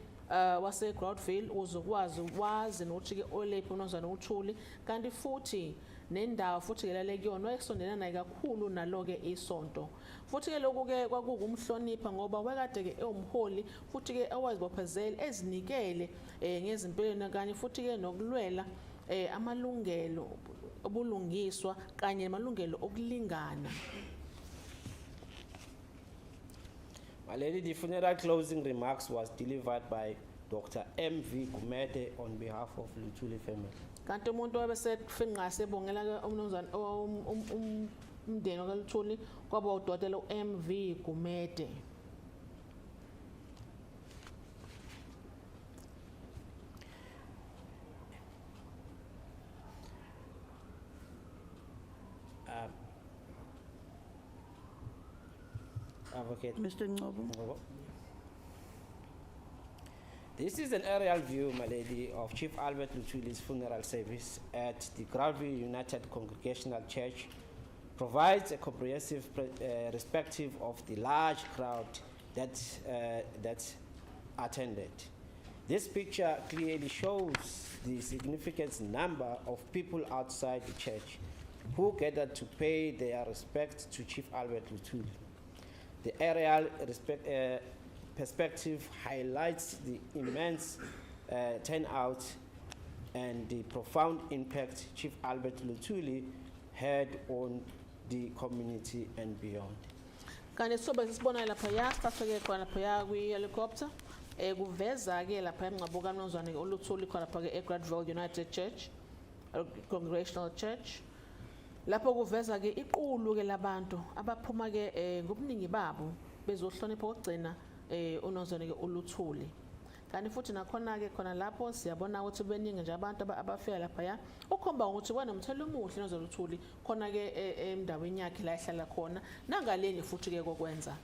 wase Groutville uzokwazi wazi nokuthi ke olephi uNozwane uLuthuli kanti futhi nendawo futhi ke lale kuyona wayesondela naye kakhulu naloke isonto. Futhi ke lokhu ke kwakukumhlonipha ngoba wakade ke ewumholi futhi ke awazibophezela ezinikele ngezimpelweni kanye futhi ke nokulwela amalungelo obulungiswa kanye namalungelo okulingana. My lady, the funeral closing remarks was delivered by Dr. M.V. Gumede on behalf of Luthuli family. Kanti umuntu obesefinqa sebongela ke umnumzana umndeni kaLuthuli kwaba udokotela uMV Gumede. Advocate Mr. Ngobo. This is an aerial view, my lady, of Chief Albert Luthuli's funeral service at the Groutville United Congregational Church. Provides a comprehensive perspective of the large crowd that attended. This picture clearly shows the significant number of people outside the church who gathered to pay their respect to Chief Albert Luthuli. The aerial perspective highlights the immense turnout and the profound impact Chief Albert Luthuli had on the community and beyond. Kanti sobe sibona lapha yasithathwe khona lapha ya kwi helicopter kuveza ke lapha emngcwabo kaNozwane uLuthuli khona lapha ke Groutville United Church Congregational Church. Lapho kuveza ke iqulu ke labantu abaphuma ke ngobuningi babo bezohlonipha ukugcina uNozwane ke uLuthuli. Kanti futhi nakhona ke khona lapho siyabona ukuthi beningi nje abantu abafika lapha ya ukhomba ukuthi kwanomthelo omuhle uNozwane uLuthuli khona ke endaweni yakhe la ehlala khona nangaleni futhi ke kokwenza.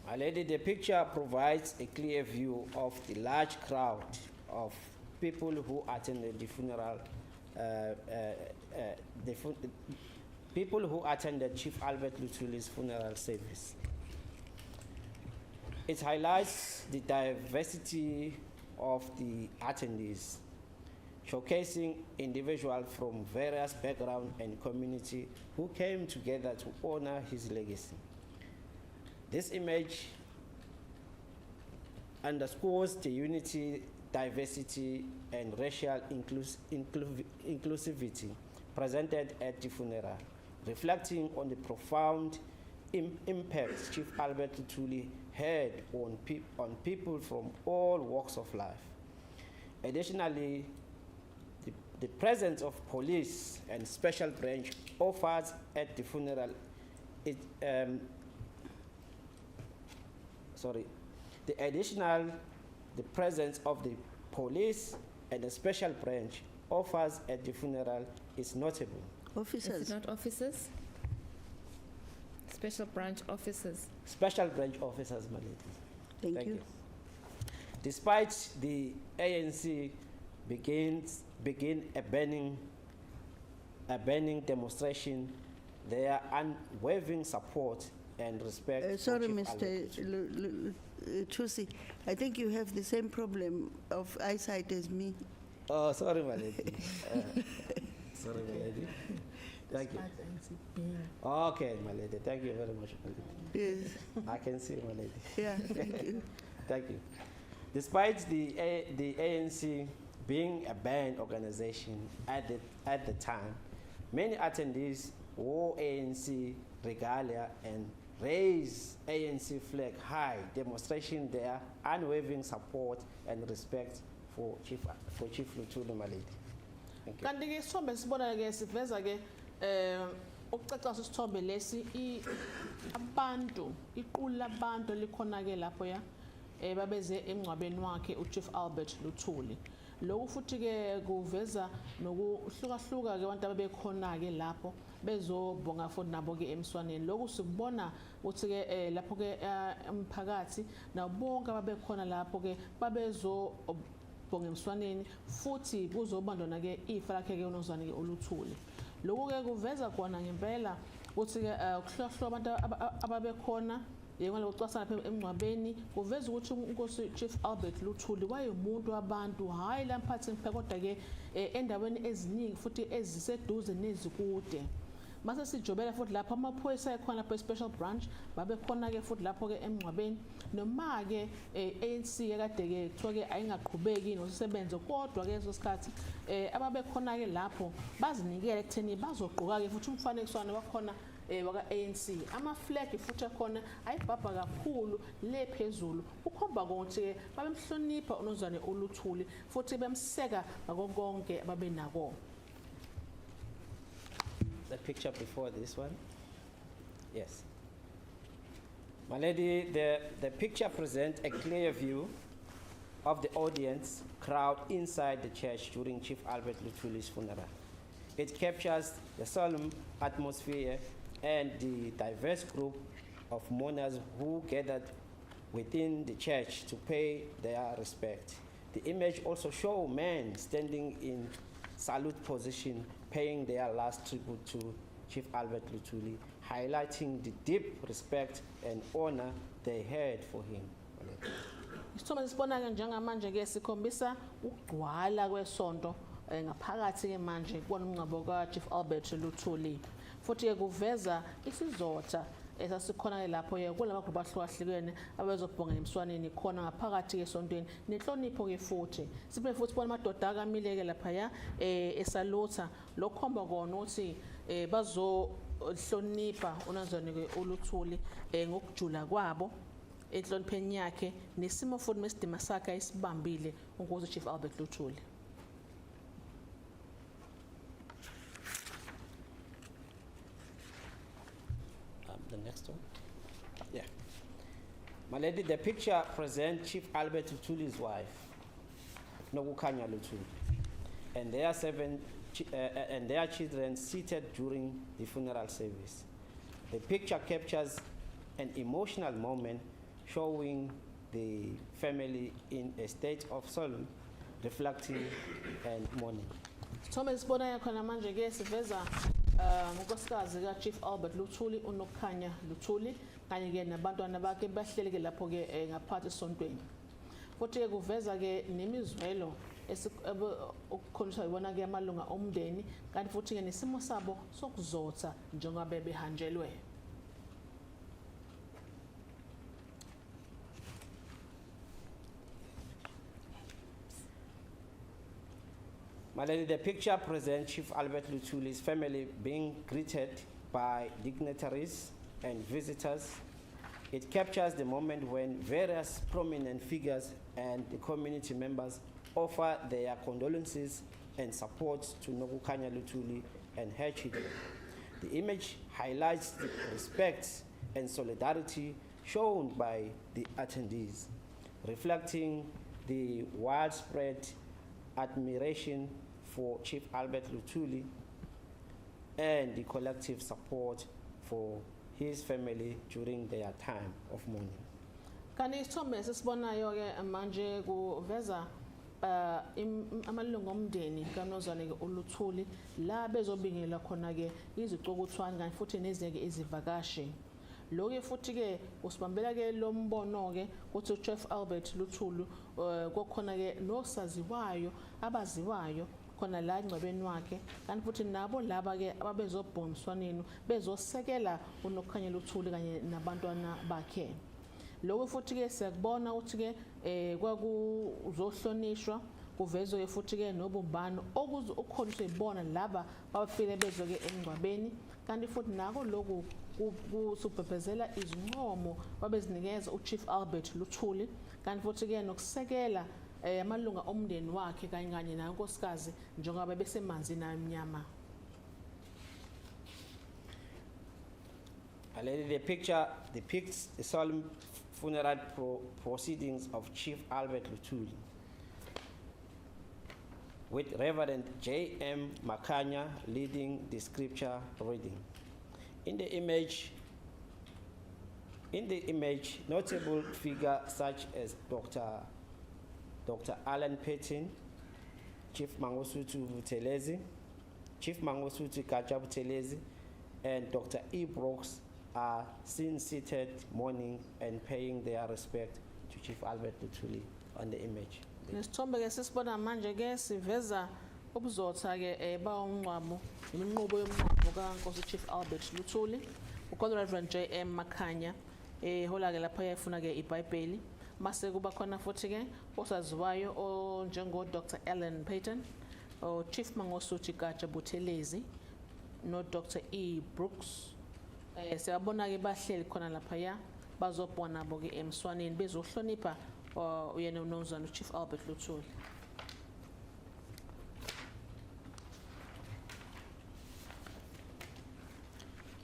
My lady, the picture provides a clear view of the large crowd of people who attended the funeral, people who attended Chief Albert Luthuli's funeral service. It highlights the diversity of the attendees. showcasing individuals from various backgrounds and community who came together to honor his legacy. This image underscores the unity, diversity, and racial inclusivity presented at the funeral, reflecting on the profound impact Chief Albert Luthuli had on people from all walks of life. Additionally, the presence of police and special branch officers at the funeral, the presence of the police and the special branch officers at the funeral is notable. Is Officers. it not officers? Special branch officers. Special branch officers, my lady. Thank you. Despite the ANC begin a banning demonstration, their unwavering support and respect. for Sorry, Chief Mr. Albert. Chusi, I think you have the same problem of eyesight as me. Oh, sorry, my lady. Sorry, my lady. Thank you. Okay, my lady. Thank you very much, my lady. Yes, I can see, my lady. yeah, thank you. Thank you. Despite the ANC being a banned organization at the time, many attendees wore ANC regalia and raised ANC flag high, demonstrating their unwavering support and respect for Chief Luthuli, my lady. Thank you. Kanti ke isithombe sibona ke siveza ke ukucacisa isithombe lesi abantu iqulu labantu likhona ke lapho ya babeze emngcwabeni wakhe uChief Albert Luthuli. Lokhu futhi ke kuveza nokuhlukahluka ke abantu ababekhona ke lapho bezobonga futhi nabo ke emswaneni. Lokhu sikubona ukuthi ke lapho ke umphakathi nabonke ababekhona lapho ke babezo bonga emswaneni futhi kuzobandona ke ifa lakhe ke unozwane ke uLuthuli. Lokhu ke kuveza khona ngempela ukuthi ke ukuhlahluka abantu ababekhona yengalo ucwasana lapha emngcwabeni kuveza ukuthi uNkosi Chief Albert Luthuli wayemuntu wabantu hayi la mphathi ngiphe kodwa ke endaweni eziningi futhi eziseduze nezikude. Mase sijobela futhi lapha amaphoyisa ekhona lapha special branch babekhona ke futhi lapho ke emngcwabeni noma ke ANC ekade ke kuthiwa ke ayingaqhubeki nosebenze kodwa ke leso sikhathi ababekhona ke lapho bazinikele ekutheni bazogqoka ke futhi umfanekiswana wakhona waka ANC ama flag futhi ekhona ayibhabha kakhulu le phezulu ukhomba ukuthi babemhlonipha unozwane uLuthuli futhi bemseka ngako konke ababenako. The picture before this one? Yes. My lady, the picture presents a clear view of the audience crowd inside the church during Chief Albert Luthuli's funeral. It captures the solemn atmosphere and the diverse group of mourners who gathered within the church to pay their respect. The image also shows men standing in salute position, paying their last tribute to Chief Albert Luthuli, highlighting the deep respect and honor they had for him. Isithombe sibona ke njengamanje ke sikhombisa ukugcwala kwesonto ngaphakathi ke manje kubona umngcwabo kaChief Albert Luthuli. Futhi ke kuveza isizotha esasikhona lapho ke kulama group ahlukahlukene abezobhonga emswaneni khona ngaphakathi ke esontweni nenhlonipho ke futhi siphinde futhi bona amadoda akamile ke lapha ya esalutha lokhomba kona ukuthi bazohlonipha unazwane ke uLuthuli ngokujula kwabo enhlonipheni yakhe nesimo futhi mesidima sakhe isibambile unkosi Chief Albert Luthuli. The next one. Yeah. My lady, the picture presents Chief Albert Luthuli's wife, Nokukhanya Luthuli, and their children seated during the funeral service. The picture captures an emotional moment showing the family in a state of solemn, reflecting and mourning. Sithombe sibona khona manje ke siveza ngonkosikazi kaChief Albert Luthuli uNokukhanya Luthuli kanye ke nabantwana bakhe bahleli ke lapho ke ngaphansi esontweni. Futhi ke kuveza ke nemizwelo ukukhoniswa ibona ke amalunga omndeni kanti futhi ke nesimo sabo sokuzotha njengoba bebehanjelwe. Malady, the picture presents Chief Albert Luthuli's family being greeted by dignitaries and visitors. It captures the moment when various prominent figures and the community members offer their condolences and support to Nokukanya Luthuli and her children. The image highlights the respect and solidarity shown by the attendees, reflecting the widespread admiration for Chief Albert Luthuli and the collective support for his family during their time of mourning. Kanti isithombe esisibonayo ke manje kuveza amalungu omndeni kaNozwane ke uLuthuli la bezobingelela khona ke izicukuthwane kanti futhi nezinye ke izivakashi. Lokho futhi ke usibambela ke lo mbono ke ukuthi uChief Albert Luthuli kokhona ke nosaziwayo abaziwayo khona la ngcebeni wakhe kanti futhi nabo laba ke ababezobhonswaneni bezosekela uNokukhanya Luthuli kanye nabantwana bakhe. Lokho futhi ke siyakubona ukuthi ke kwakuzohlonishwa kuvezwe futhi ke nobumbano okukhoniswa ibona laba babafile bezwe ke emngcwabeni kanti futhi nako lokhu kusubhebhezela izincomo babezinikeza uChief Albert Luthuli kanti futhi ke nokusekela amalunga omndeni wakhe kanye nankosikazi njengoba besemanzini amnyama. The picture depicts the solemn funeral proceedings of Chief Albert Luthuli, with Reverend J.M. Makanya leading the scripture reading. In the image, notable figures such as Dr. Alan Patton, Chief Mangosuthu Buthelezi, Chief Mangosuthu Gaja Buthelezi, and Dr. E. Brooks are seen seated mourning and paying their respect to Chief Albert Luthuli on the image. Nesithombe ke sisibona manje ke siveza ubuzotha ke ba umncwabo iminqubo yomncwabo kaNkosi Chief Albert Luthuli ukhona Reverend J.M. Makanya hola ke lapha yafuna ke iBhayibheli mase kuba khona futhi ke osaziwayo onjengo Dr. Alan Patton o Chief Mangosuthu Gaja Buthelezi no Dr. E. Brooks siyabona ke bahleli khona lapha ya bazobona bo ke emswaneni bezohlonipha uyena uNozwane uChief Albert Luthuli.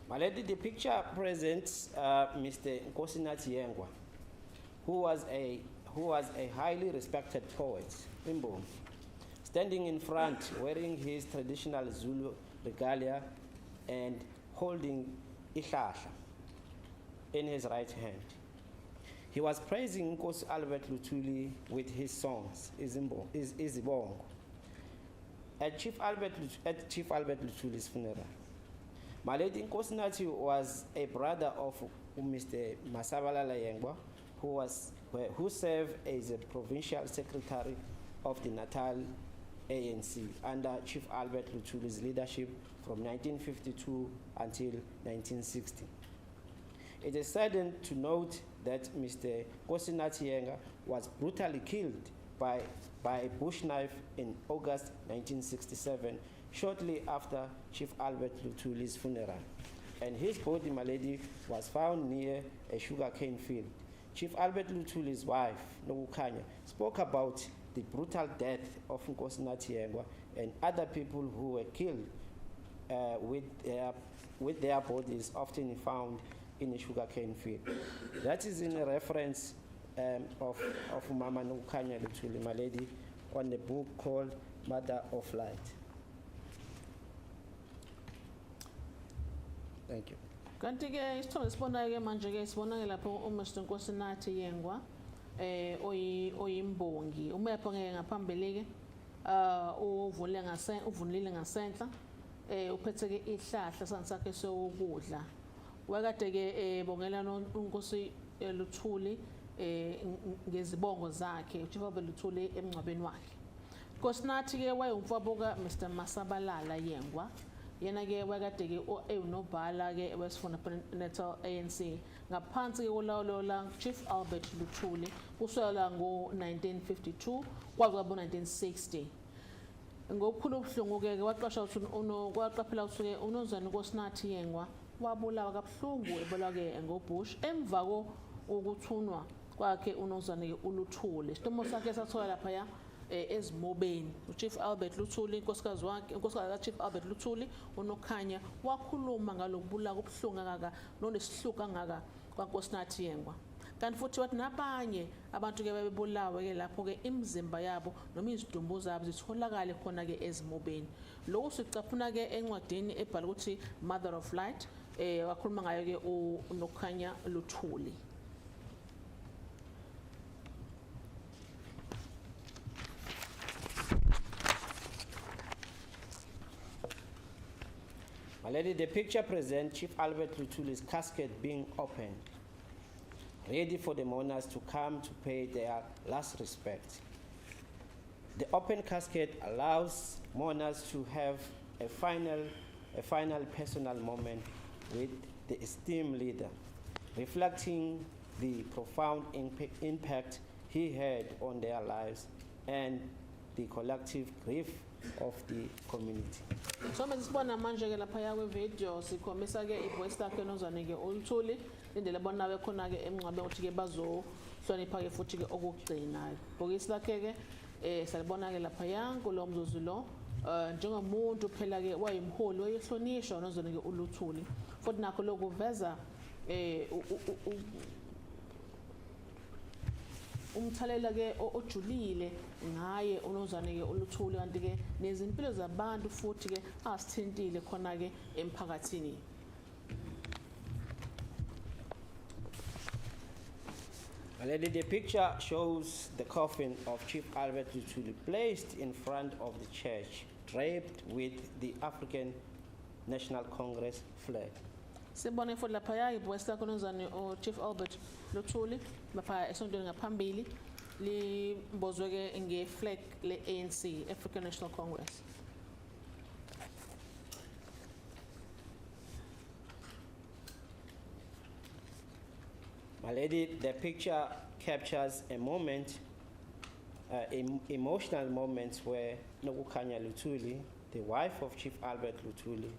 Malady, the picture presents Mr. Nkosinathi Yengwa, who was a highly respected poet, Imbo, standing in front wearing his traditional Zulu regalia and holding ihlahla in his right hand. He was praising Nkosi Albert Luthuli with his songs, Izibongo, at Chief Albert Luthuli's funeral. Malady Nkosinathi was a brother of Mr. Masabalala Yengwa, who served as a provincial secretary of the Natal ANC under Chief Albert Luthuli's leadership from 1952 until 1960. It is saddened to note that Mr. Nkosinathi Yengwa was brutally killed by a bush knife in August 1967, shortly after Chief Albert Luthuli's funeral, and his body, Malady, was found near a sugarcane field. Chief Albert Luthuli's wife, Nokukanya, spoke about the brutal death of Nkosinathi Yengwa and other people who were killed with their bodies often found in a sugarcane field. That is in a reference of Mama Nokukanya Luthuli, Malady, on the book called Mother of Light. Thank you. Kanti ke isithombe sibonayo ke manje ke sibona ke lapho uMr. Nkosinathi Yengwa oyimbongi umepho ngeke ngaphambili ke uvunulile ngasenhla uphethe ke ihlahla sansakhe sokudla wakade ke bongela uNkosi Luthuli ngezibongo zakhe uChief Albert Luthuli emngcwabeni wakhe Kosinathi ke wayumfabo ka Mr Masabalala Yengwa. Yena ke wakade ke unobhala ke wesifunda Natal ANC ngaphansi ke kolawulo la Chief Albert Luthuli kusukela ngo-1952 kwaze kwaba 1960. Ngokukhulu ubuhlungu ke waqasha ukuthi kwaqaphela ukuthi unozana Kosinathi Yengwa wabulawa kabuhlungu ebulawa ke ngoBush emva kokuthunwa kwakhe unozana ke uLuthuli. Isitomo sakhe sathola lapha ya ezimobeni uChief Albert Luthuli inkosikazi Chief Albert Luthuli unokhanya wakhuluma ngalokubula kubuhlungu kangaka nonesihluku kangaka kwaNkosinathi Yengwa kanti futhi wathi nabanye abantu ke bebulawa ke lapho ke imizimba yabo noma izidumbu zabo zitholakala khona ke ezimobeni lokho sicaphuna ke encwadini ebhala ukuthi Mother of Light wakhuluma ngayo ke unokhanya Luthuli. My lady, the picture presents Chief Albert Luthuli's casket being opened, ready for the mourners to come to pay their last respect. The open casket allows mourners to have a final personal moment with the esteemed leader, reflecting the profound impact he had on their lives and the collective grief of the community. So mesibona manje ke lapha ya video sikhombisa ke ivoice lakhe nozane ke uLuthuli indlela bona bekhona ke emncwabe ukuthi ke bazohlonipha ke futhi ke okugcina ibhokisi lakhe ke salibona ke lapha yanku lo mzuzu lo njengomuntu phela ke wayimholi wayehlonishwa nozane ke uLuthuli futhi nakho lokuveza umthalela ke ojulile ngaye unozane ke uLuthuli kanti ke nezimpilo zabantu futhi ke asithintile khona ke emphakathini. Already the picture shows the coffin of Chief Albert Luthuli placed in front of the church, draped with the African National Congress flag. Sibone futhi lapha ya ivoice lakhe nozane Chief Albert Luthuli lapha esondweni ngaphambili limbozwe ke nge-flag le-ANC African National Congress. My lady, the picture captures a moment, emotional moments where Nokukhanya Luthuli, the wife of Chief Albert Luthuli,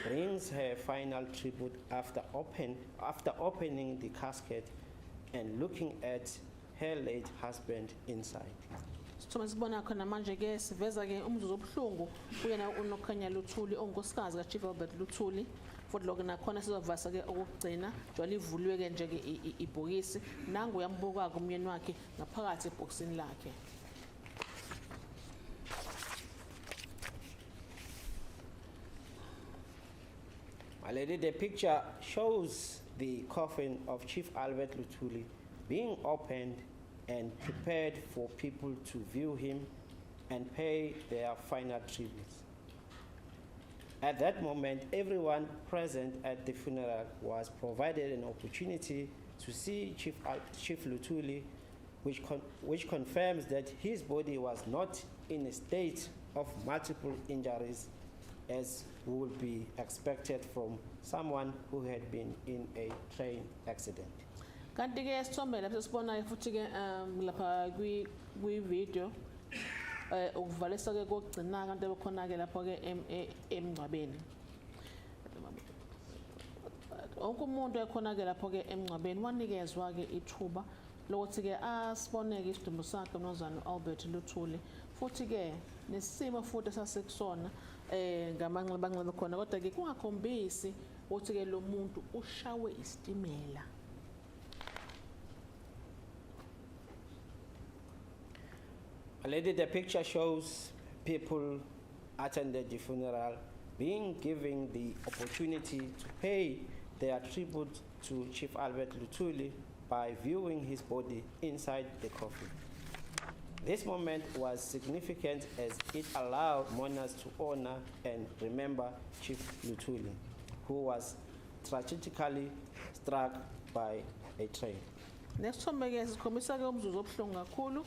brings her final tribute after opening the casket and looking at her late husband inside. Sithoma sibona khona manje ke siveza ke umzuzu obuhlungu uyena uNokhanya Luthuli onkosikazi kaChief Albert Luthuli futhi lokho nakhona sizovasa ke okugcina njalo ivulwe ke nje ke ibhokisi nangu uyambuka kumyeni wakhe ngaphakathi ebhokisini lakhe. My lady, the picture shows the coffin of Chief Albert Luthuli being opened and prepared for people to view him and pay their final tributes. At that moment, everyone present at the funeral was provided an opportunity to see Chief Luthuli, which confirms that his body was not in a state of multiple injuries as would be expected from someone who had been in a train accident. Kanti ke sithombe lapho sibona futhi ke lapha kwi video ukuvalisa ke kokugcina kanti bekhona ke lapho ke emngcwabeni. Onke umuntu ekhona ke lapho ke emngcwabeni wanikezwa ke ithuba lokuthi ke asiboneke isidumbu sakhe uNozana Albert Luthuli futhi ke nesimo futhi sasekusona ngamanxeba khona kodwa ke kungakhombisi ukuthi ke lo muntu ushawe isitimela. Lady, the picture shows people attended the funeral being given the opportunity to pay their tribute to Chief Albert Luthuli by viewing his body inside the coffin. This moment was significant as it allowed mourners to honor and remember Chief Luthuli, who was tragically struck by a train. Nesithombe ke sikhombisa ke umzuzu obuhlungu kakhulu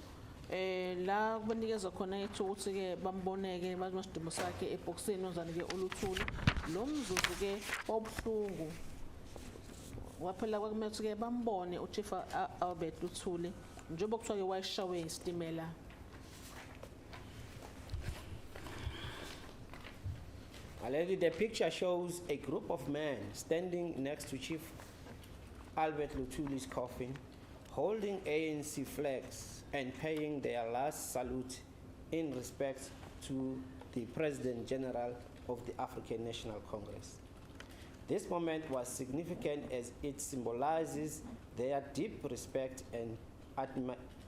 La kubanikeza khona ithuba ukuthi ke bamboneke bazimasidimo sakhe ebhokisini unozane ke uLuthuli. Lo mzuzu ke obuhlungu waphela kwakumele ukuthi ke bambone uChief Albert Luthuli njengoba kuthiwa ke wayeshawe isitimela. My lady, the picture shows a group of men standing next to Chief Albert Luthuli's coffin, holding ANC flags and paying their last salute in respect to the President-General of the African National Congress. This moment was significant as it symbolizes their deep respect and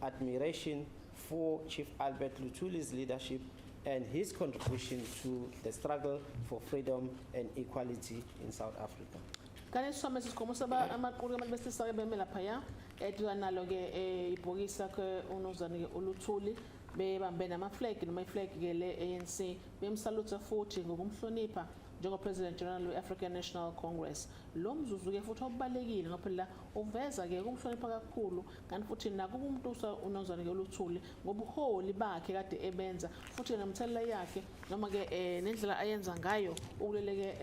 admiration for Chief Albert Luthuli's leadership and his contribution to the struggle for freedom and equality in South Africa. Kani some sisikhomusa amaqulu abantu besisake beme lapha ya eduzanalo ke ibhokisa ke unozane ke uLuthuli bebambe nama flag noma iflag ke le ANC bemsalutha futhi ngokumhlonipha njengo President General we African National Congress. Lo mzuzu ke futhi obalekile ngaphela uveza ke ukumhlonipha kakhulu kanti futhi nako umuntu unozane ke uLuthuli ngobuholi bakhe kade ebenza futhi nemthelela yakhe noma ke nendlela ayenza ngayo ukuleleke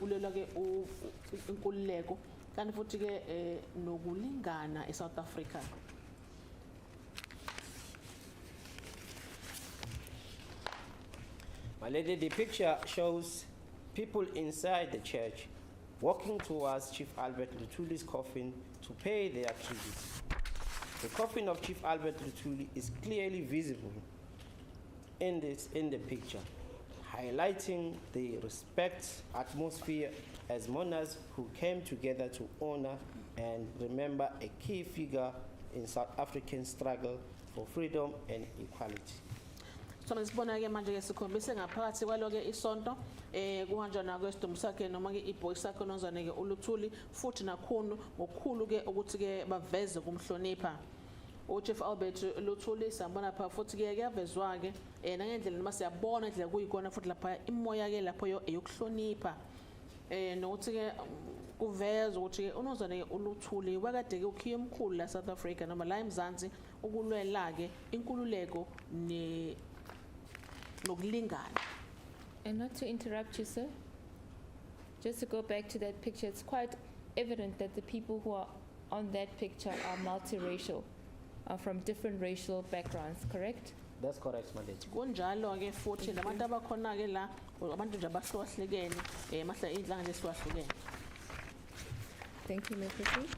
kulela ke inkululeko kanti futhi ke nokulingana eSouth Africa. My lady, the picture shows people inside the church walking towards Chief Albert Luthuli's coffin to pay their tribute. The coffin of Chief Albert Luthuli is clearly visible in the picture, highlighting the respect atmosphere as mourners who came together to honor and remember a key figure in South African struggle for freedom and equality. So sibona ke manje ke sikhombise ngaphakathi kwalo ke isonto kuhanjwa na kwesidumbu sakhe noma ke ibhoyi sakhe nozane ke uLuthuli futhi nakhulu ngokukhulu ke ukuthi ke baveze kumhlonipha uChief Albert Luthuli sambona pha futhi ke kuyavezwa ke nangendlela noma siyabona indlela kuyikona futhi lapha imoya ke lapho yokuhlonipha nokuthi ke kuveza ukuthi ke unozane ke uLuthuli wakade ke ukhiye omkhulu la South Africa noma la eMzansi ukulwela ke inkululeko nokulingana. And not to interrupt you, sir, just to go back to that picture, it's quite evident that the people who are on that picture are multiracial, are from different racial backgrounds, correct? That's correct, my lady. Kunjalo ke futhi labantu abakhona ke la abantu nje abahlukahlukene mahla indlanga lesiwahlukene. Thank you, Mr. Chief.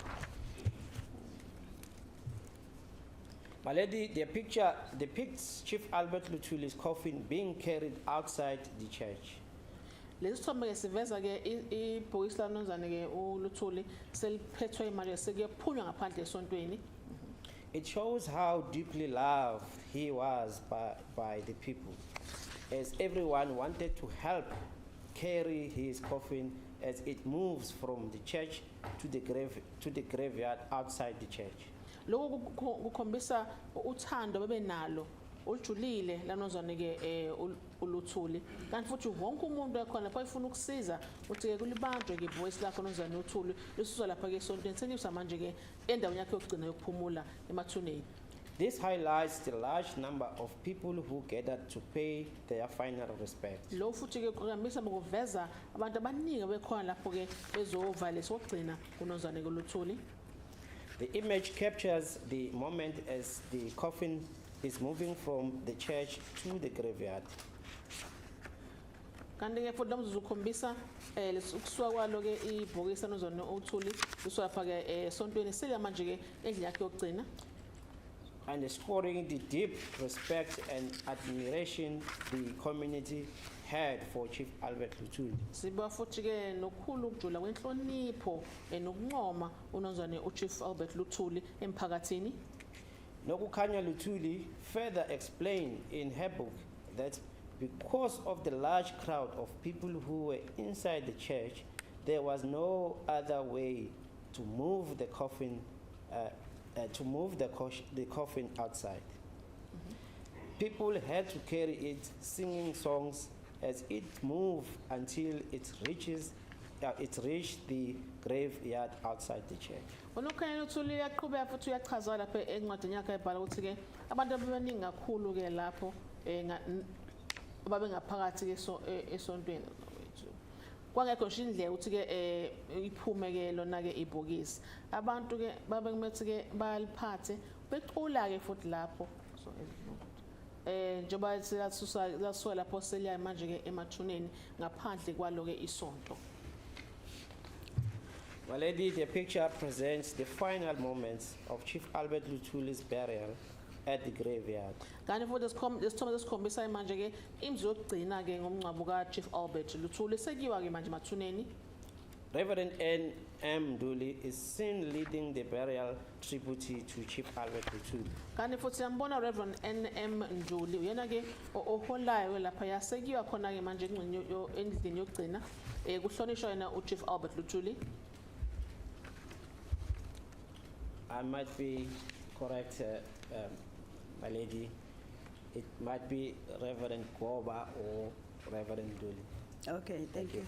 My lady, the picture depicts Chief Albert Luthuli's coffin being carried outside the church. Lesithombe ke siveza ke ibhokisi lanozane ke uLuthuli seliphethwe imali sekuyaphunywa ngaphandle esontweni. It shows how deeply loved he was by the people, as everyone wanted to help carry his coffin as it moves from the church to the graveyard outside the church. Lokho kukhombisa uthando bebenalo olujulile lanozane ke uLuthuli kanti futhi wonke umuntu ekhona lapho efuna ukusiza uthi ke kulibanjwe ke voice lakho nozane uLuthuli lisizwa lapha ke esontweni senyusa manje ke endaweni yakhe yokugcina yokuphumula emathuneni. This highlights the large number of people who gathered to pay their final respect. Lo futhi ke kuhambisa ngokuveza abantu abaningi bekhona lapho ke bezova lesokugcina kunozane ke uLuthuli. The image captures the moment as the coffin is moving from the church to the graveyard. Kanti ke futhi lomzuzu ukhombisa lesukusuka kwalo ke ibhokisi nozone uLuthuli lisuka lapha ke esontweni sele manje ke endlini yakhe yokugcina. Underscoring the deep respect and admiration the community had for Chief Albert Luthuli. Siba futhi ke nokukhulu ukujula kwenhlonipho nokuncoma unozane uChief Albert Luthuli emphakathini. Nokukhanya Luthuli further explained in her book that because of the large crowd of people who were inside the church, there was no other way to move the coffin the coffin outside. People had to carry it singing songs as it moved until it reaches it reached the graveyard outside the church. Unokhanya Luthuli uyaqhubeka futhi uyachaza lapha encwadini yakhe ebhala ukuthi ke abantu ababeningi kakhulu ke lapho babengaphakathi ke esontweni wethu. Kwangekho nje indlela ukuthi ke iphume ke lona ke ibhokisi. Abantu ke babekumele ke baliphathe becula ke futhi lapho so njengoba siyasuka lapho seliya manje ke emathuneni ngaphandle kwalo ke isonto. My lady, the picture presents the final moments of Chief Albert Luthuli's burial at the graveyard. Kanti futhi isithombe sesikhombisa manje ke imzo yokugcina ke ngomncwabo ka Chief Albert Luthuli sekiwa ke manje emathuneni. Reverend N.M. Nduli is seen leading the burial tribute to Chief Albert Luthuli. Kanti futhi siyambona Reverend N.M. Nduli uyena ke oholayo lapha yasekiwa khona ke manje endlini yokugcina kuhlonishwa yena uChief Albert Luthuli. I might be correct, my lady. It might be Reverend Goba or Reverend Nduli. Okay, thank you.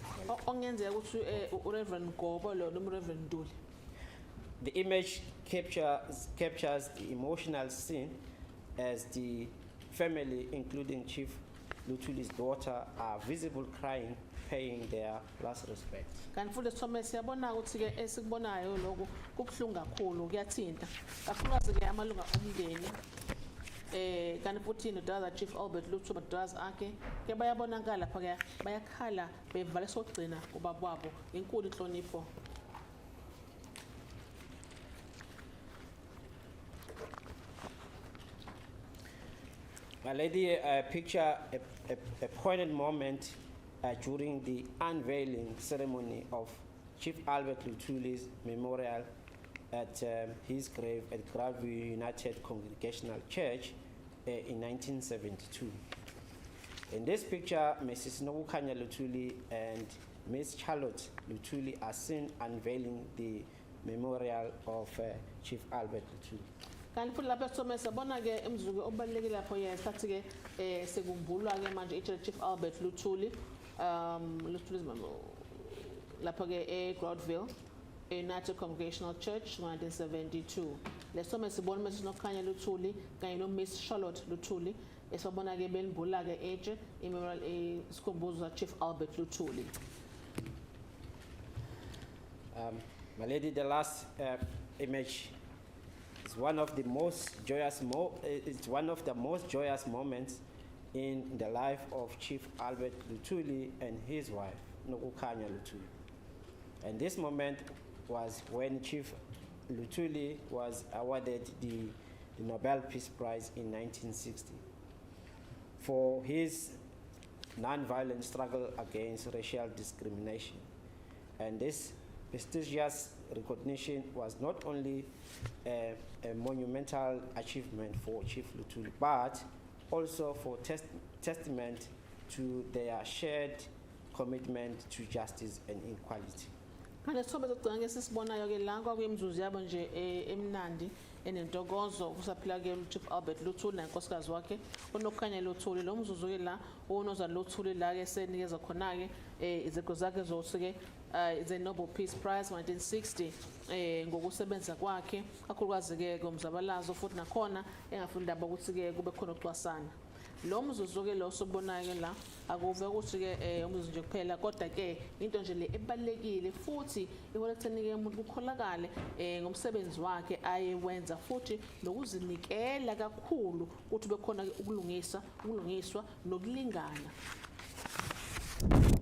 Ongenzeka ukuthi uReverend Gobo lo Reverend Nduli. The image captures the emotional scene as the family, including Chief Luthuli's daughter, are visible crying, paying their last respect. Kanti futhi sithombe siyabona ukuthi ke esikubonayo lokho kubhlungu kakhulu kuyathinta. Kakhulukazi ke amalunga omndeni kanti futhi indodana Chief Albert Luthuli amadodana akhe ke bayabonakala lapha ke bayakhala bevala sokugcina ubaba wabo inkulu inhlonipho. My lady, picture a poignant moment during the unveiling ceremony of Chief Albert Luthuli's memorial at his grave at Groutville United Congregational Church in 1972. In this picture, Mrs. Nokukhanya Luthuli and Miss Charlotte Luthuli are seen unveiling the memorial of Chief Albert Luthuli. Kanti futhi lapha sithombe sabona ke emzuzu obalekile lapho yesikhathi ke sekumbulwa ke manje Chief Albert Luthuli Luthuli's lapho ke Groutville United Congregational Church 1972. Lesithombe sibona Mrs. Nokukhanya Luthuli kanye no Miss Charlotte Luthuli esabona ke belimbula ke age imemorial isikhumbuzo Chief Albert Luthuli. My lady, the last image is one of the most joyous moments in the life of Chief Albert Luthuli and his wife Nokukhanya Luthuli. And this moment was when Chief Luthuli was awarded the Nobel Peace Prize in 1960 for his non-violent struggle against racial discrimination. And this prestigious recognition was not only a monumental achievement for Chief Luthuli, but also for testament to their shared commitment to justice and equality. Kanti sithobe sokugcina ke sisibonayo ke la kwakuyimzuzu yabo nje emnandi enentokozo kusaphila ke Chief Albert Luthuli nenkosikazi wakhe uNokukhanya Luthuli. Lo mzuzu ke la uNozana Luthuli la ke senikeza khona ke iziqu zakhe zosuke the Nobel Peace Prize 1960 ngokusebenza kwakhe kakhulukazi ke ngomzabalazo futhi nakhona engafuni indaba ukuthi ke kube khona ucwasana. Lo mzuzu ke lo sobonayo ke la akuve ukuthi ke umzuzu nje kuphela kodwa ke into nje le ebalekile futhi ihole ekutheni ke umuntu ukholakale ngomsebenzi wakhe ayewenza futhi nokuzinikela kakhulu ukuthi bekhona ukulungiswa nokulingana.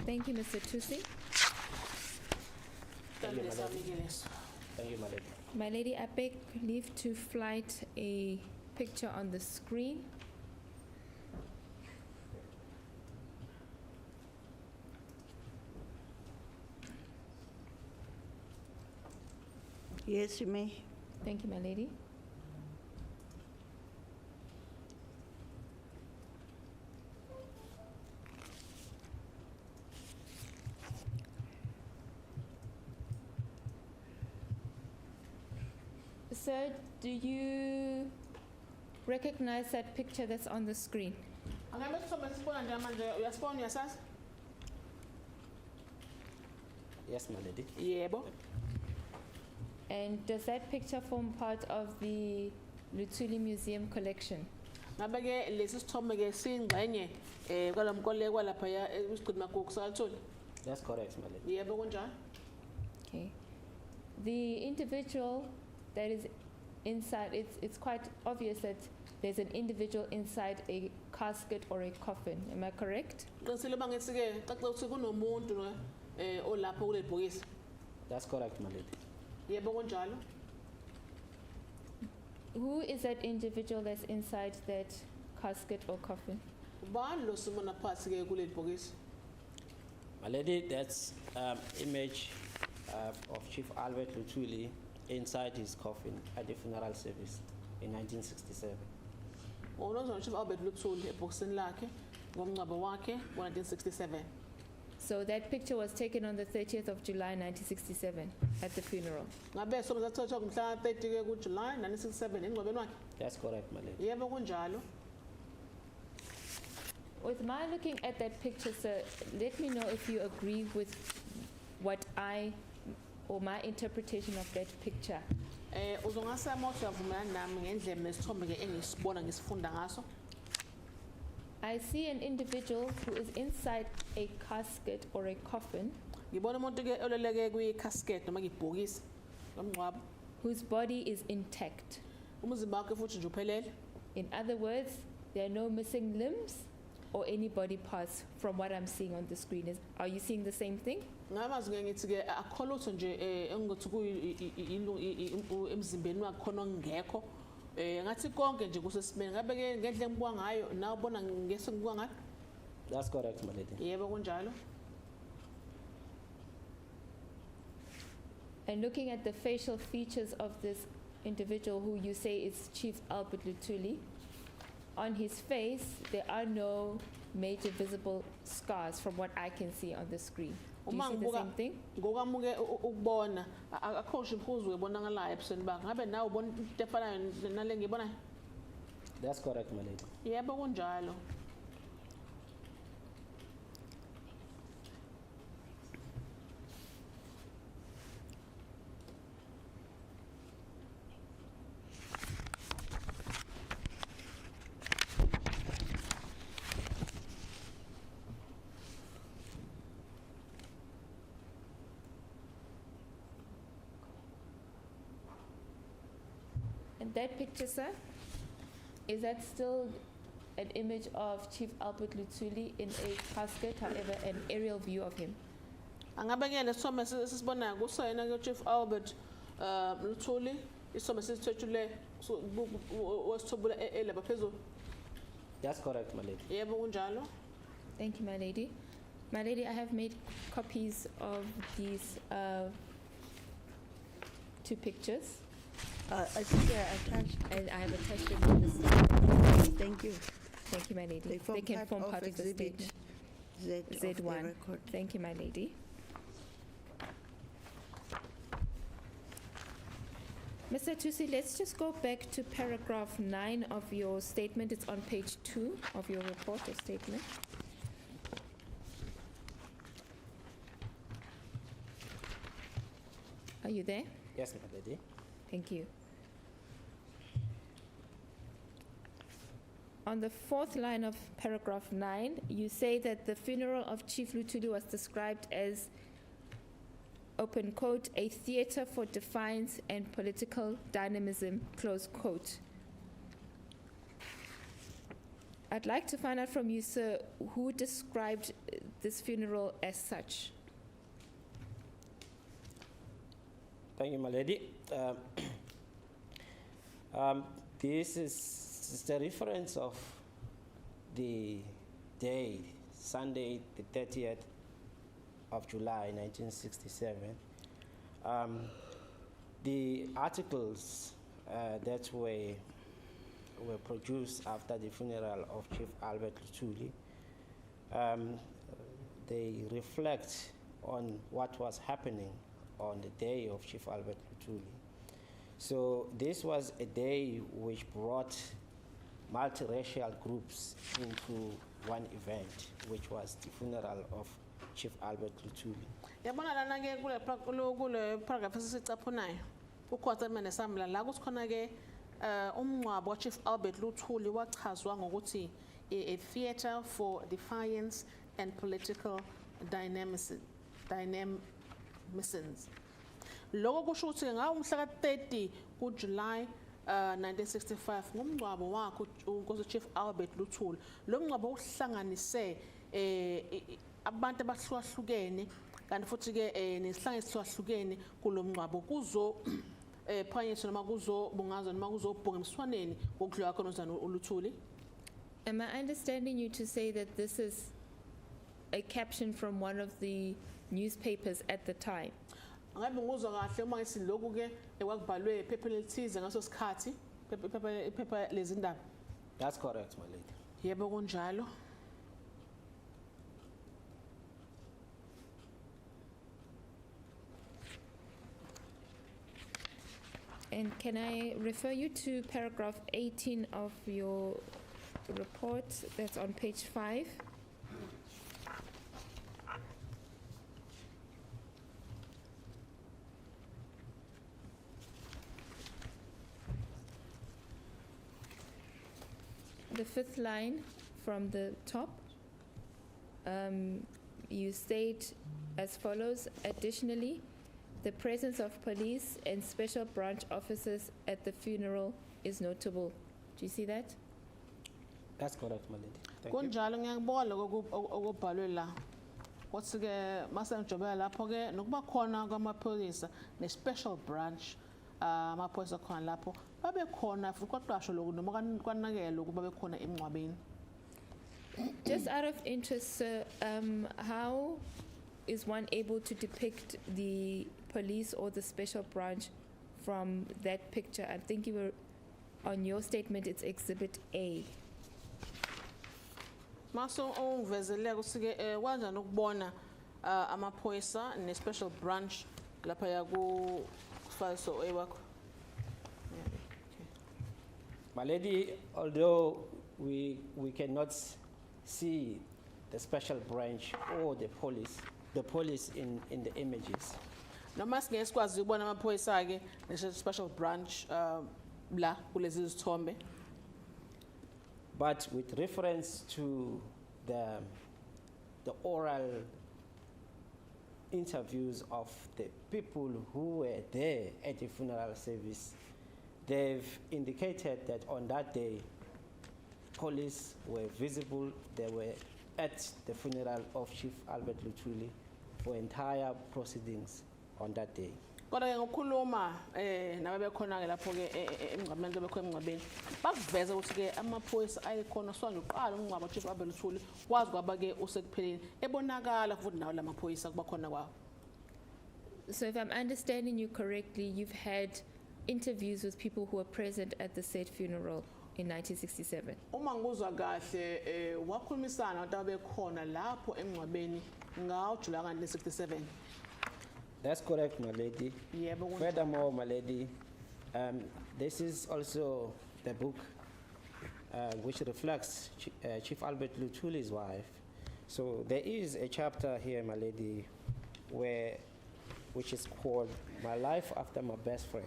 Thank you, Mr. Tusi. Thank you, my lady. My lady, I beg leave to flight a picture on the screen. Yes, you may. Thank you, my lady. Sir, do you recognize that picture that's on the screen? Angabe sithobe sibona nje manje uyasibona uyasazi? Yes, my lady. Yebo. And does that picture form part of the Luthuli Museum collection? Ngabe ke lesi sithombe ke singxenye kwalamkoleko kwalapha ya isigcina makoko sakalithola. That's correct, my lady. Yebo kunjani? Okay. The individual that is inside, it's quite obvious that there's an individual inside a casket or a coffin. Am I correct? Qinisile bangithi ke cace ukuthi kunomuntu olapha kule bhokisi. That's correct, my lady. Yebo kunjalo. Who is that individual that's inside that casket or coffin? Ubani lo simona phansi ke kule bhokisi? My lady, that's image of Chief Albert Luthuli inside his coffin at the funeral service in 1967. Unozona Chief Albert Luthuli ebhokisini lakhe ngomncwabo wakhe ngo-1967. So that picture was taken on the 30th of July 1967 at the funeral. Ngabe somo sathathwa ngomhla 30 ke kuJuly 1967 engcwabeni wakhe. That's correct, my lady. Yebo kunjalo. With my looking at that picture, sir, let me know if you agree with what or my interpretation of that picture. Uzongasema ukuthi uyavumelana nami ngendlela nesithombe ke engisibona ngisifunda ngaso. I see an individual who is inside a casket or a coffin Ngibona umuntu ke oleleke kwi-casket noma ibhokisi lomncwabo. whose body is intact. Umzimba wakhe futhi nje uphelele. In other words, there are no missing limbs or any body parts from what I'm seeing on the screen. Are you seeing the same thing? Ngamazi ke ngithi ke akho lutho nje engithi emzimbeni wakhe khona ngekho. Ngathi konke nje kusesimeni. Ngabe ke ngendlela engibuka ngayo na ubona ngese ngibuka ngayo. That's correct, my lady. Yebo kunjalo. And looking at the facial features of this individual who you say is Chief Albert Luthuli, on his face there are no major visible scars from what I can see on the screen. Do you see the same thing? Ngokamuke ukubona akho nje imphuzu ebonakalayo ebusweni bakhe. Ngabe nawe ubona into efanayo nale ngiyibona? That's correct, my lady. Yebo kunjalo. And that picture, sir, is that still an image of Chief Albert Luthuli in a casket, however, an aerial view of him? Angabe ke lesithombe sisibonayo kusayena ke Chief Albert Luthuli isithombe sisithwethule wasithobula elapha phezulu. That's correct, my lady. Yebo kunjalo. Thank you, my lady. My lady, I have made copies of these two pictures, I think I attached. and I have attached them to the statement. Thank you. Thank you, my lady. They form can form part of the exhibit statement. Z of the Z1. record. Thank you, my lady. Mr. Tusi, let's just go back to paragraph 9 of your statement. It's on page 2 of your report or statement. Are you there? Yes, my lady. Thank you. On the 4th line of paragraph 9, you say that the funeral of Chief Luthuli was described as, open quote, a theater for defiance and political dynamism, close quote. I'd like to find out from you, sir, who described this funeral as such? Thank you, my lady. This is the reference of the day, Sunday, the 30th of July, 1967. The articles that were produced after the funeral of Chief Albert Luthuli, they reflect on what was happening on the day of Chief Albert Luthuli. So this was a day which brought multiracial groups into one event, which was the funeral of Chief Albert Luthuli. Yabona lana ke kule paragraph esicaphunayo. Ukhotha mene samla la kuthi khona ke umncwabo wa Chief Albert Luthuli wachazwa ngokuthi a theater for defiance and political dynamisms. Lokho kusho ukuthi ngawumhla ka-30 kuJuly 1965 ngumncwabo wakhe uNkosi Chief Albert Luthuli. Lo mncwabo uhlanganise abantu abahlukahlukene kanti futhi ke nesihlangu esihlukahlukene kulomncwabo kuzo phanyiswa noma kuzo bungazwa noma kuzobhunga emswaneni ngokudlula khona uZana uLuthuli. Am I understanding you to say that this is a caption from one of the newspapers at the time? Ngabe nguzwa kahle uma ngithi lokhu ke ekwakubhalwe ephepha elithize ngaso sikhathi iphepha lezindaba. That's correct, my lady. Yebo kunjalo. And can I refer you to paragraph 18 of your report that's on page 5? The 5th line from the top, you state as follows: additionally, the presence of police and special branch officers at the funeral is notable. Do you see that? That's correct, my lady. Thank you. Kunjalo ngiyakubona okubhalwe la. Wathi ke mase ngijobela lapho ke nokuba khona kwamapholisa ne special branch amapholisa khona lapho babe khona futhi kwaqashwa lokho noma kwanakela ukuba babe khona emncwabeni. Just out of interest, sir, how is one able to depict the police or the special branch from that picture? I think you were, on your statement, it's Exhibit A. Maso ongivezele ukuthi ke kanjani ukubona amaphoyisa ne special branch lapha ya ku falso ewakho. My lady, although we cannot see the special branch or the police in the images, Noma singeke sikwazi ukubona amaphoyisa ke ne special branch la kulezi zithombe. but with reference to the oral interviews of the people who were there at the funeral service, they've indicated that on that day, police were visible. They were at the funeral of Chief Albert Luthuli for entire proceedings on that day. Kodwa ke ngokukhuluma nabe bekhona ke lapho ke emngcwabeni bekhona emngcwabeni bakuveza ukuthi ke amaphoyisa ayekhona sonke uqala umngcwabo Chief Albert Luthuli kwazi kwaba ke usekupheleni ebonakala futhi nawo lamaphoyisa kuba khona kwawo. So if I'm understanding you correctly, you've had interviews with people who were present at the said funeral in 1967. Uma ngizwa kahle wakhulumisana abantu abekhona lapho emngcwabeni ngawo July 1967. That's correct, my lady. Yebo kunjalo. Furthermore, my lady, this is also the book which reflects Chief Albert Luthuli's wife. So there is a chapter here, my lady, which is called My Life After My Best Friend.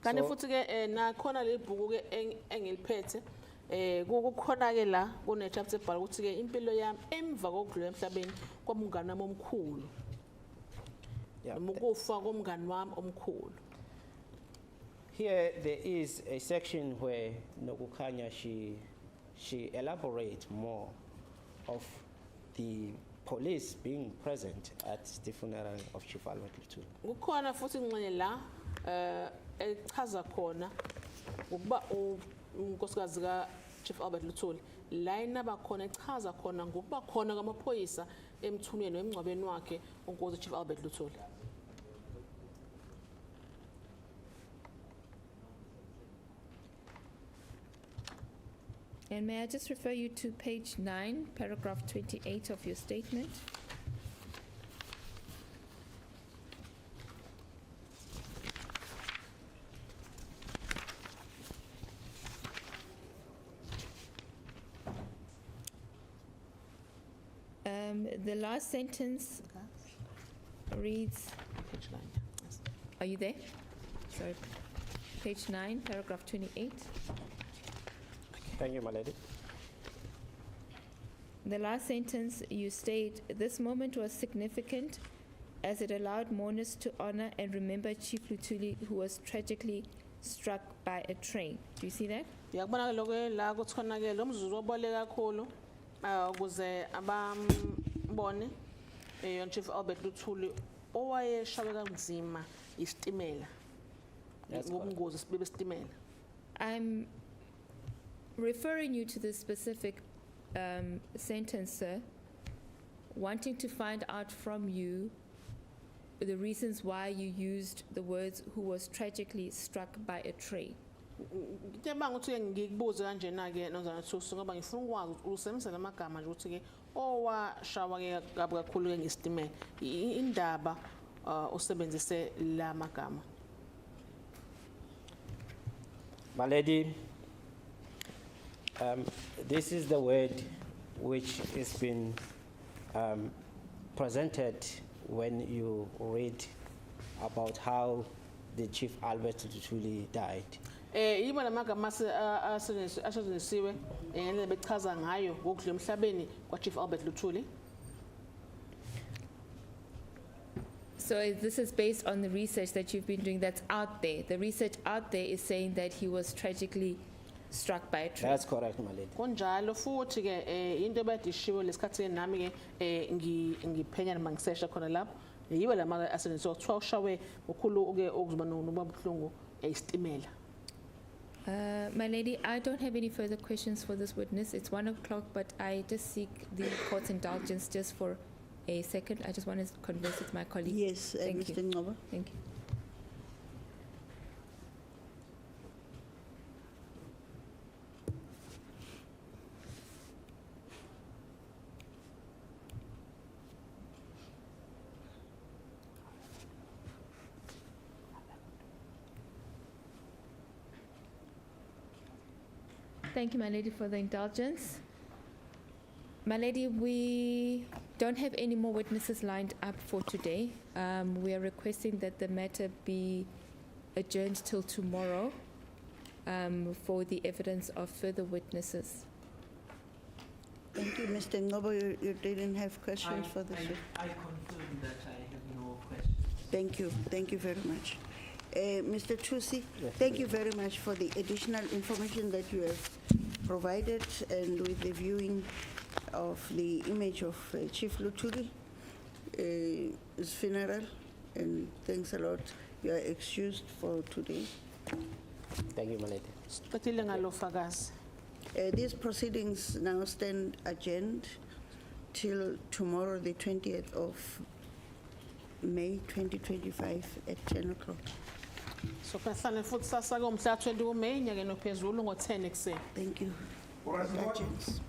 Kanti futhi ke nakhona le bhuku ke engiliphethe kukhona ke la kune chapter ebhala ukuthi ke impilo yami emva kokudlula emhlabeni kwamngani wami omkhulu. Yeah. Ukufa komngani wami omkhulu. Here there is a section where Nokukanya she elaborates more of the police being present at the funeral of Chief Albert Luthuli. Kukhona futhi ingxenye la echaza khona ukuba unkosikazi ka Chief Albert Luthuli la inaba khona echaza khona ngokuba khona kwamaphoyisa emthunweni wemngcwabeni wakhe uNkosi Chief Albert Luthuli. And may I just refer you to page 9, paragraph 28 of your statement? The last sentence reads, Page 9. Yes. are you there? Sorry. Page 9, paragraph 28. Thank you, my lady. The last sentence, you state, this moment was significant as it allowed mourners to honor and remember Chief Luthuli, who was tragically struck by a train. Do you see that? Yakubona ke lokho la kuthona ke lo mzuzu obole kakhulu ukuze abambone Chief Albert Luthuli owayeshawe kanzima isitimela. That's Ngobungozi sibe sitimela. I'm referring you to the specific sentence, sir, wanting to find out from you the reasons why you used the words who was tragically struck by a train. Ngicabanga ukuthi ngikubuze kanjena ke nozana Thusi ngoba ngifuna ukwazi usebenzisa lamagama nje ukuthi ke owashawa ke kabi kakhulu ke ngesitimela indaba usebenzise la magama. My lady, this is the word which has been presented when you read about how the Chief Albert Luthuli died. Yiba lamagama asetshenzisiwe ngendlela bechaza ngayo ngokudlula emhlabeni kwa Chief Albert Luthuli. So this is based on the research that you've been doing that's out there. The research out there is saying that he was tragically struck by a train. That's correct, my lady. Kunjalo futhi ke into ebadishiwe lesikhathi nami ke ngiphenya noma ngisesha khona lapho yiba lama asetshenziswa kuthiwa ushawe ukhulu ke okuzoba nobuhlungu isitimela. My lady, I don't have any further questions for this witness. It's 1 o'clock, but I just seek the court's indulgence just for a second. I just want to converse with my colleague. Yes, Thank Mr. you. Ngoba. Thank you. Thank you, my lady, for the indulgence. My lady, we don't have any more witnesses lined up for today. We are requesting that the matter be adjourned till tomorrow for the evidence of further witnesses. Thank you, Mr. Ngoba. You didn't have questions for this? I confirm that I have no questions. Thank you very much. Mr. Thusi, Yes, thank you very much for the additional information that you have provided and with the viewing of the image of Chief Luthuli, his funeral, and thanks a lot. You are excused for today. Thank you, my lady. Siqedile ngalofakazi. These proceedings now stand adjourned till tomorrow, the 20th of May 2025 at 10 o'clock. So kuhlale futhi sasa komhla 20 kuMeyi nyakeni ophezulu ngo10 ekseni. Thank you. Indulgence.